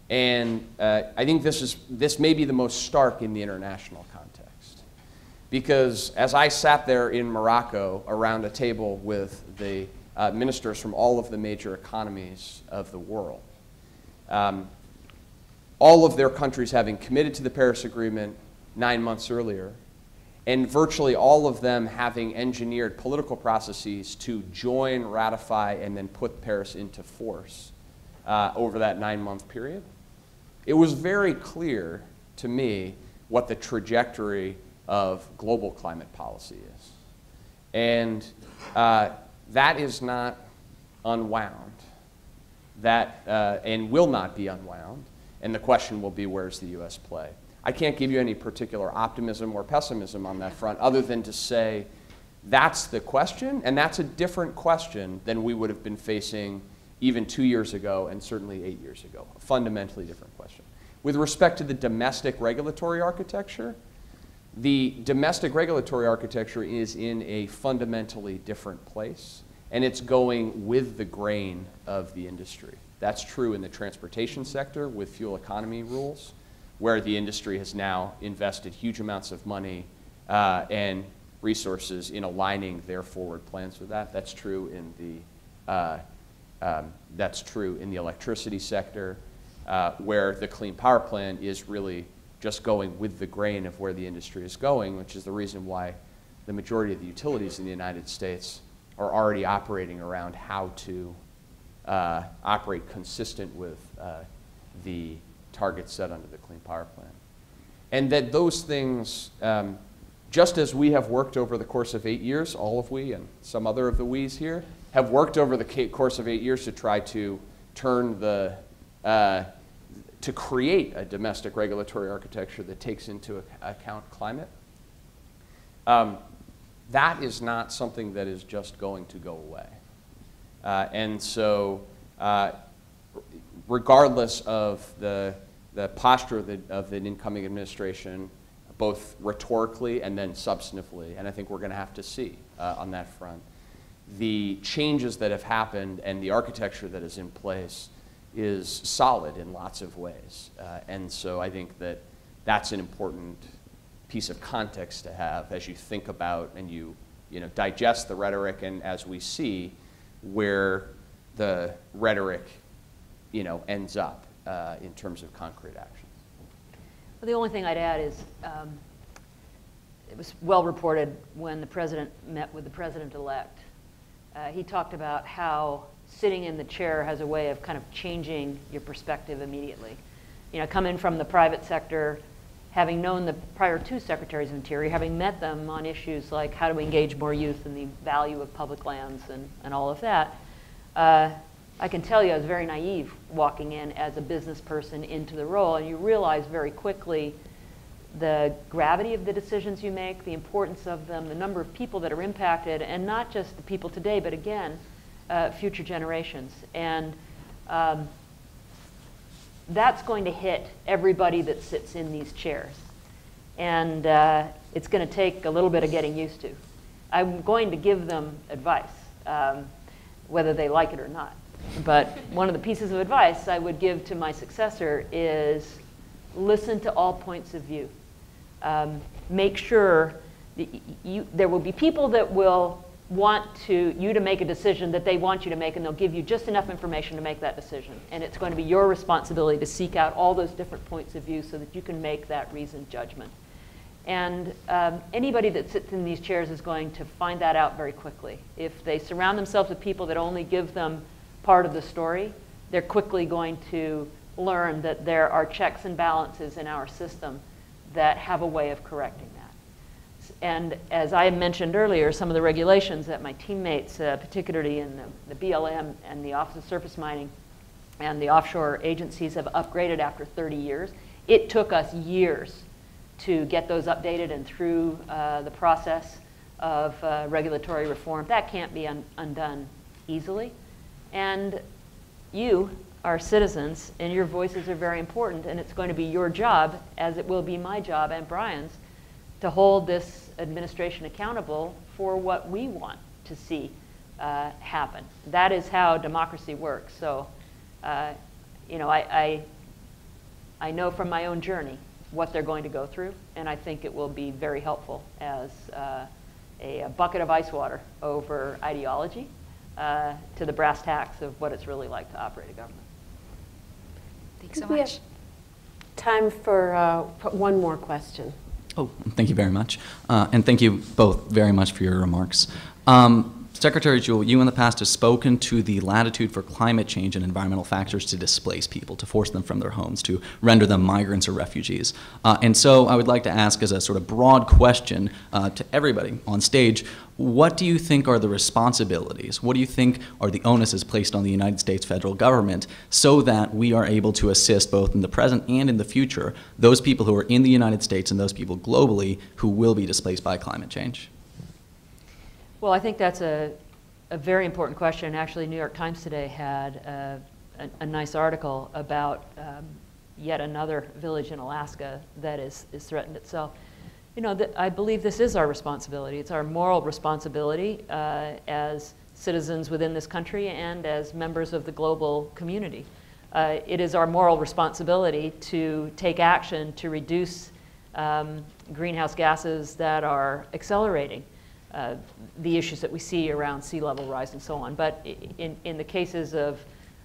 And I think this may be the most stark in the international context. Because as I sat there in Morocco around a table with the ministers from all of the major economies of the world, all of their countries having committed to the Paris Agreement 9 months earlier, and virtually all of them having engineered political processes to join, ratify, and then put Paris into force over that 9-month period, it was very clear to me what the trajectory of global climate policy is. And that is not unwound, and will not be unwound, and the question will be, where's the U.S. play? I can't give you any particular optimism or pessimism on that front other than to say that's the question, and that's a different question than we would have been facing even 2 years ago and certainly 8 years ago, a fundamentally different question. With respect to the domestic regulatory architecture, the domestic regulatory architecture is in a fundamentally different place, and it's going with the grain of the industry. That's true in the transportation sector with fuel economy rules, where the industry has now invested huge amounts of money and resources in aligning their forward plans with that. That's true in the electricity sector, where the Clean Power Plan is really just going with the grain of where the industry is going, which is the reason why the majority of the utilities in the United States are already operating around how to operate consistent with the targets set under the Clean Power Plan. And that those things, just as we have worked over the course of 8 years, all of we and some other of the we's here, have worked over the course of 8 years to try to turn to create a domestic regulatory architecture that takes into account climate. That is not something that is just going to go away. And so regardless of the posture of the incoming administration, both rhetorically and then substantively, and I think we're going to have to see on that front, the changes that have happened and the architecture that is in place is solid in lots of ways. And so I think that that's an important piece of context to have as you think about and you digest the rhetoric, and as we see where the rhetoric ends up in terms of concrete action. Well, the only thing I'd add is it was well reported when the president met with the president-elect. He talked about how sitting in the chair has a way of kind of changing your perspective immediately. Coming from the private sector, having known the prior two secretaries of Interior, having met them on issues like how do we engage more youth and the value of public lands and all of that, I can tell you I was very naive walking in as a business person into the role, and you realize very quickly the gravity of the decisions you make, the importance of them, the number of people that are impacted, and not just the people today, but again, future generations. And that's going to hit everybody that sits in these chairs. And it's going to take a little bit of getting used to. I'm going to give them advice, whether they like it or not. But one of the pieces of advice I would give to my successor is listen to all points of view. Make sure that there will be people that will want you to make a decision that they want you to make, and they'll give you just enough information to make that decision. And it's going to be your responsibility to seek out all those different points of view so that you can make that reasoned judgment. And anybody that sits in these chairs is going to find that out very quickly. If they surround themselves with people that only give them part of the story, they're quickly going to learn that there are checks and balances in our system that have a way of correcting that. And as I mentioned earlier, some of the regulations that my teammates, particularly in the BLM and the Office of Surface Mining and the offshore agencies, have upgraded after 30 years. It took us years to get those updated and through the process of regulatory reform. That can't be undone easily. And you are citizens, and your voices are very important, and it's going to be your job, as it will be my job and Brian's, to hold this administration accountable for what we want to see happen. That is how democracy works. So, I know from my own journey what they're going to go through, and I think it will be very helpful as a bucket of ice water over ideology to the brass tacks of what it's really like to operate a government. Thanks so We have much. time for one more question. Oh, thank you very much. And thank you both very much for your remarks. Secretary Jewell, you in the past have spoken to the latitude for climate change and environmental factors to displace people, to force them from their homes, to render them migrants or refugees. And so I would like to ask, as a sort of broad question to everybody on stage, what do you think are the responsibilities? What do you think are the onuses placed on the United States federal government so that we are able to assist both in the present and in the future those people who are in the United States and those people globally who will be displaced by climate change? Well, I think that's a very important question. Actually, New York Times today had a nice article about yet another village in Alaska that is threatened itself. I believe this is our responsibility. It's our moral responsibility as citizens within this country and as members of the global community. It is our moral responsibility to take action to reduce greenhouse gases that are accelerating the issues that we see around sea level rise and so on. But in the cases of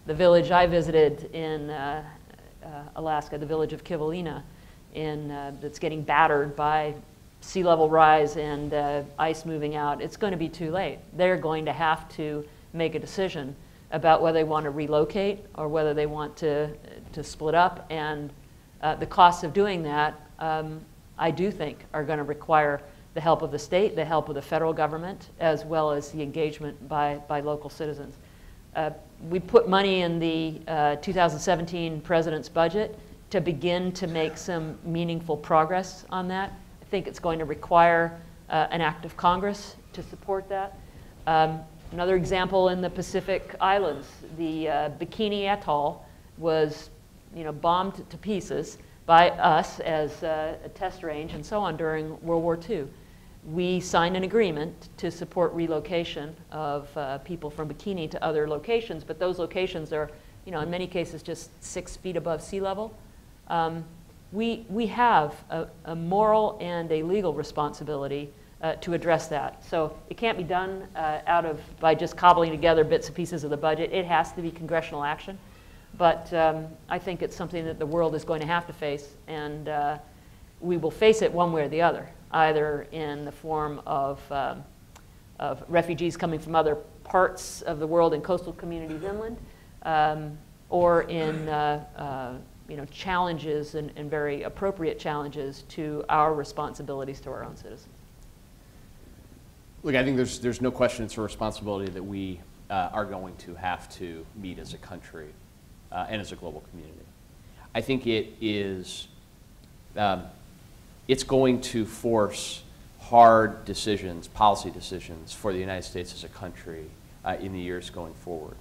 the village I visited in Alaska, the village of Kivalina, that's getting battered by sea level rise and ice moving out, it's going to be too late. They're going to have to make a decision about whether they want to relocate or whether they want to split up. And the costs of doing that, I do think, are going to require the help of the state, the help of the federal government, as well as the engagement by local citizens. We put money in the 2017 president's budget to begin to make some meaningful progress on that. I think it's going to require an act of Congress to support that. Another example in the Pacific Islands, the Bikini Atoll was bombed to pieces by us as a test range and so on during World War II. We signed an agreement to support relocation of people from Bikini to other locations, but those locations are, in many cases, just 6 feet above sea level. we have a moral and a legal responsibility to address that. So it can't be done by just cobbling together bits and pieces of the budget. It has to be congressional action. But I think it's something that the world is going to have to face, and we will face it one way or the other, either in the form of refugees coming from other parts of the world and coastal communities inland, or in challenges and very appropriate challenges to our responsibilities to our own citizens. Look, I think there's no question it's a responsibility that we are going to have to meet as a country and as a global community. I think it's going to force hard decisions, policy decisions for the United States as a country in the years going forward.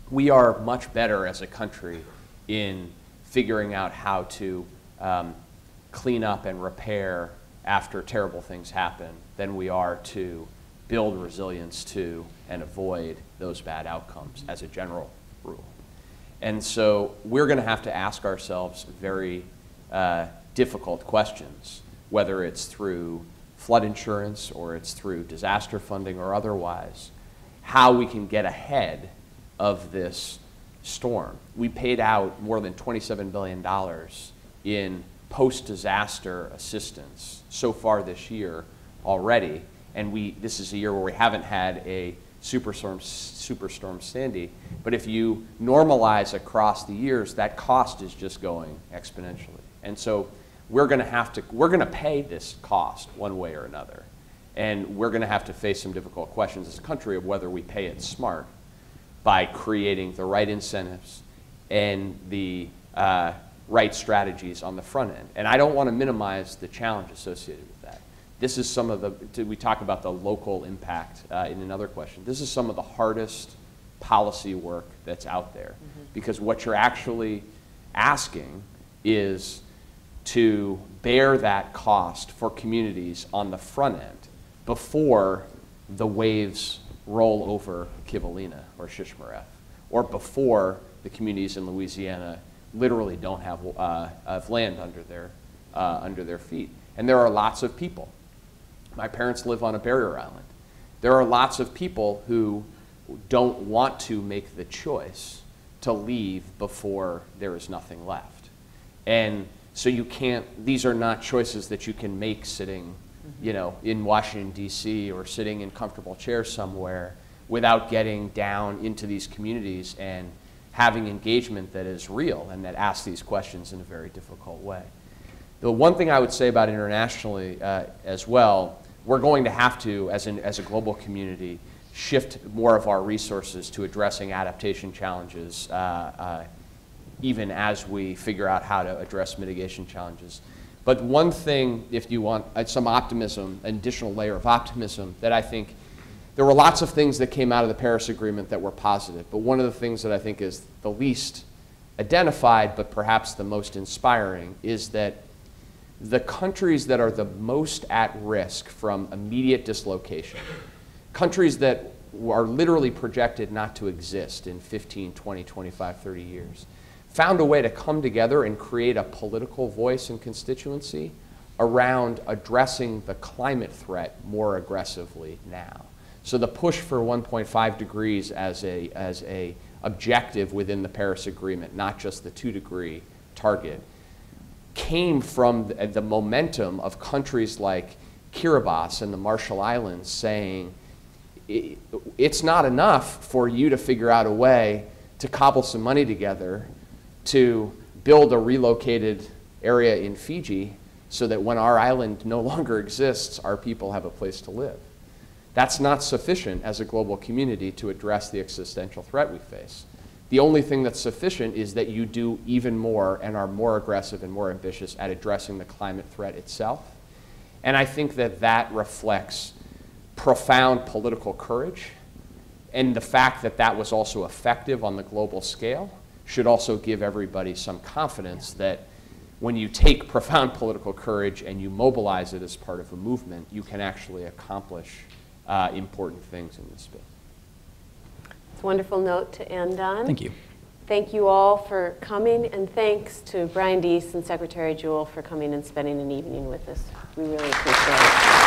We are much better as a country in figuring out how to clean up and repair after terrible things happen than we are to build resilience to and avoid those bad outcomes as a general rule. And so we're going to have to ask ourselves very difficult questions, whether it's through flood insurance or it's through disaster funding or otherwise, how we can get ahead of this storm. We paid out more than $27 billion in post-disaster assistance so far this year already, and this is a year where we haven't had a Superstorm Sandy, but if you normalize across the years, that cost is just going exponentially. And so we're going to pay this cost one way or another, and we're going to have to face some difficult questions as a country of whether we pay it smart by creating the right incentives and the right strategies on the front end. And I don't want to minimize the challenge associated with that. This is some of we talk about the local impact in another question. This is some of the hardest policy work that's out there, because what you're actually asking is to bear that cost for communities on the front end before the waves roll over Kivalina or Shishmaref, or before the communities in Louisiana literally don't have land under their feet. And there are lots of people. My parents live on a barrier island. There are lots of people who don't want to make the choice to leave before there is nothing left. And so these are not choices that you can make sitting, in Washington, D.C. or sitting in comfortable chairs somewhere without getting down into these communities and having engagement that is real and that asks these questions in a very difficult way. The one thing I would say about internationally as well, we're going to have to, as a global community, shift more of our resources to addressing adaptation challenges, even as we figure out how to address mitigation challenges. But one thing, if you want some optimism, an additional layer of optimism, that I think there were lots of things that came out of the Paris Agreement that were positive, but one of the things that I think is the least identified, but perhaps the most inspiring, is that the countries that are the most at risk from immediate dislocation, countries that are literally projected not to exist in 15, 20, 25, 30 years, found a way to come together and create a political voice and constituency around addressing the climate threat more aggressively now. So the push for 1.5 degrees as a objective within the Paris Agreement, not just the 2-degree target, came from the momentum of countries like Kiribati and the Marshall Islands saying, it's not enough for you to figure out a way to cobble some money together to build a relocated area in Fiji so that when our island no longer exists, our people have a place to live. That's not sufficient as a global community to address the existential threat we face. The only thing that's sufficient is that you do even more and are more aggressive and more ambitious at addressing the climate threat itself. And I think that reflects profound political courage, and the fact that that was also effective on the global scale should also give everybody some confidence that when you take profound political courage and you mobilize it as part of a movement, you can actually accomplish important things in this space. It's a wonderful note to end on. Thank you. Thank you all for coming, and thanks to Brian Deese and Secretary Jewell for coming and spending an evening with us. We really appreciate it.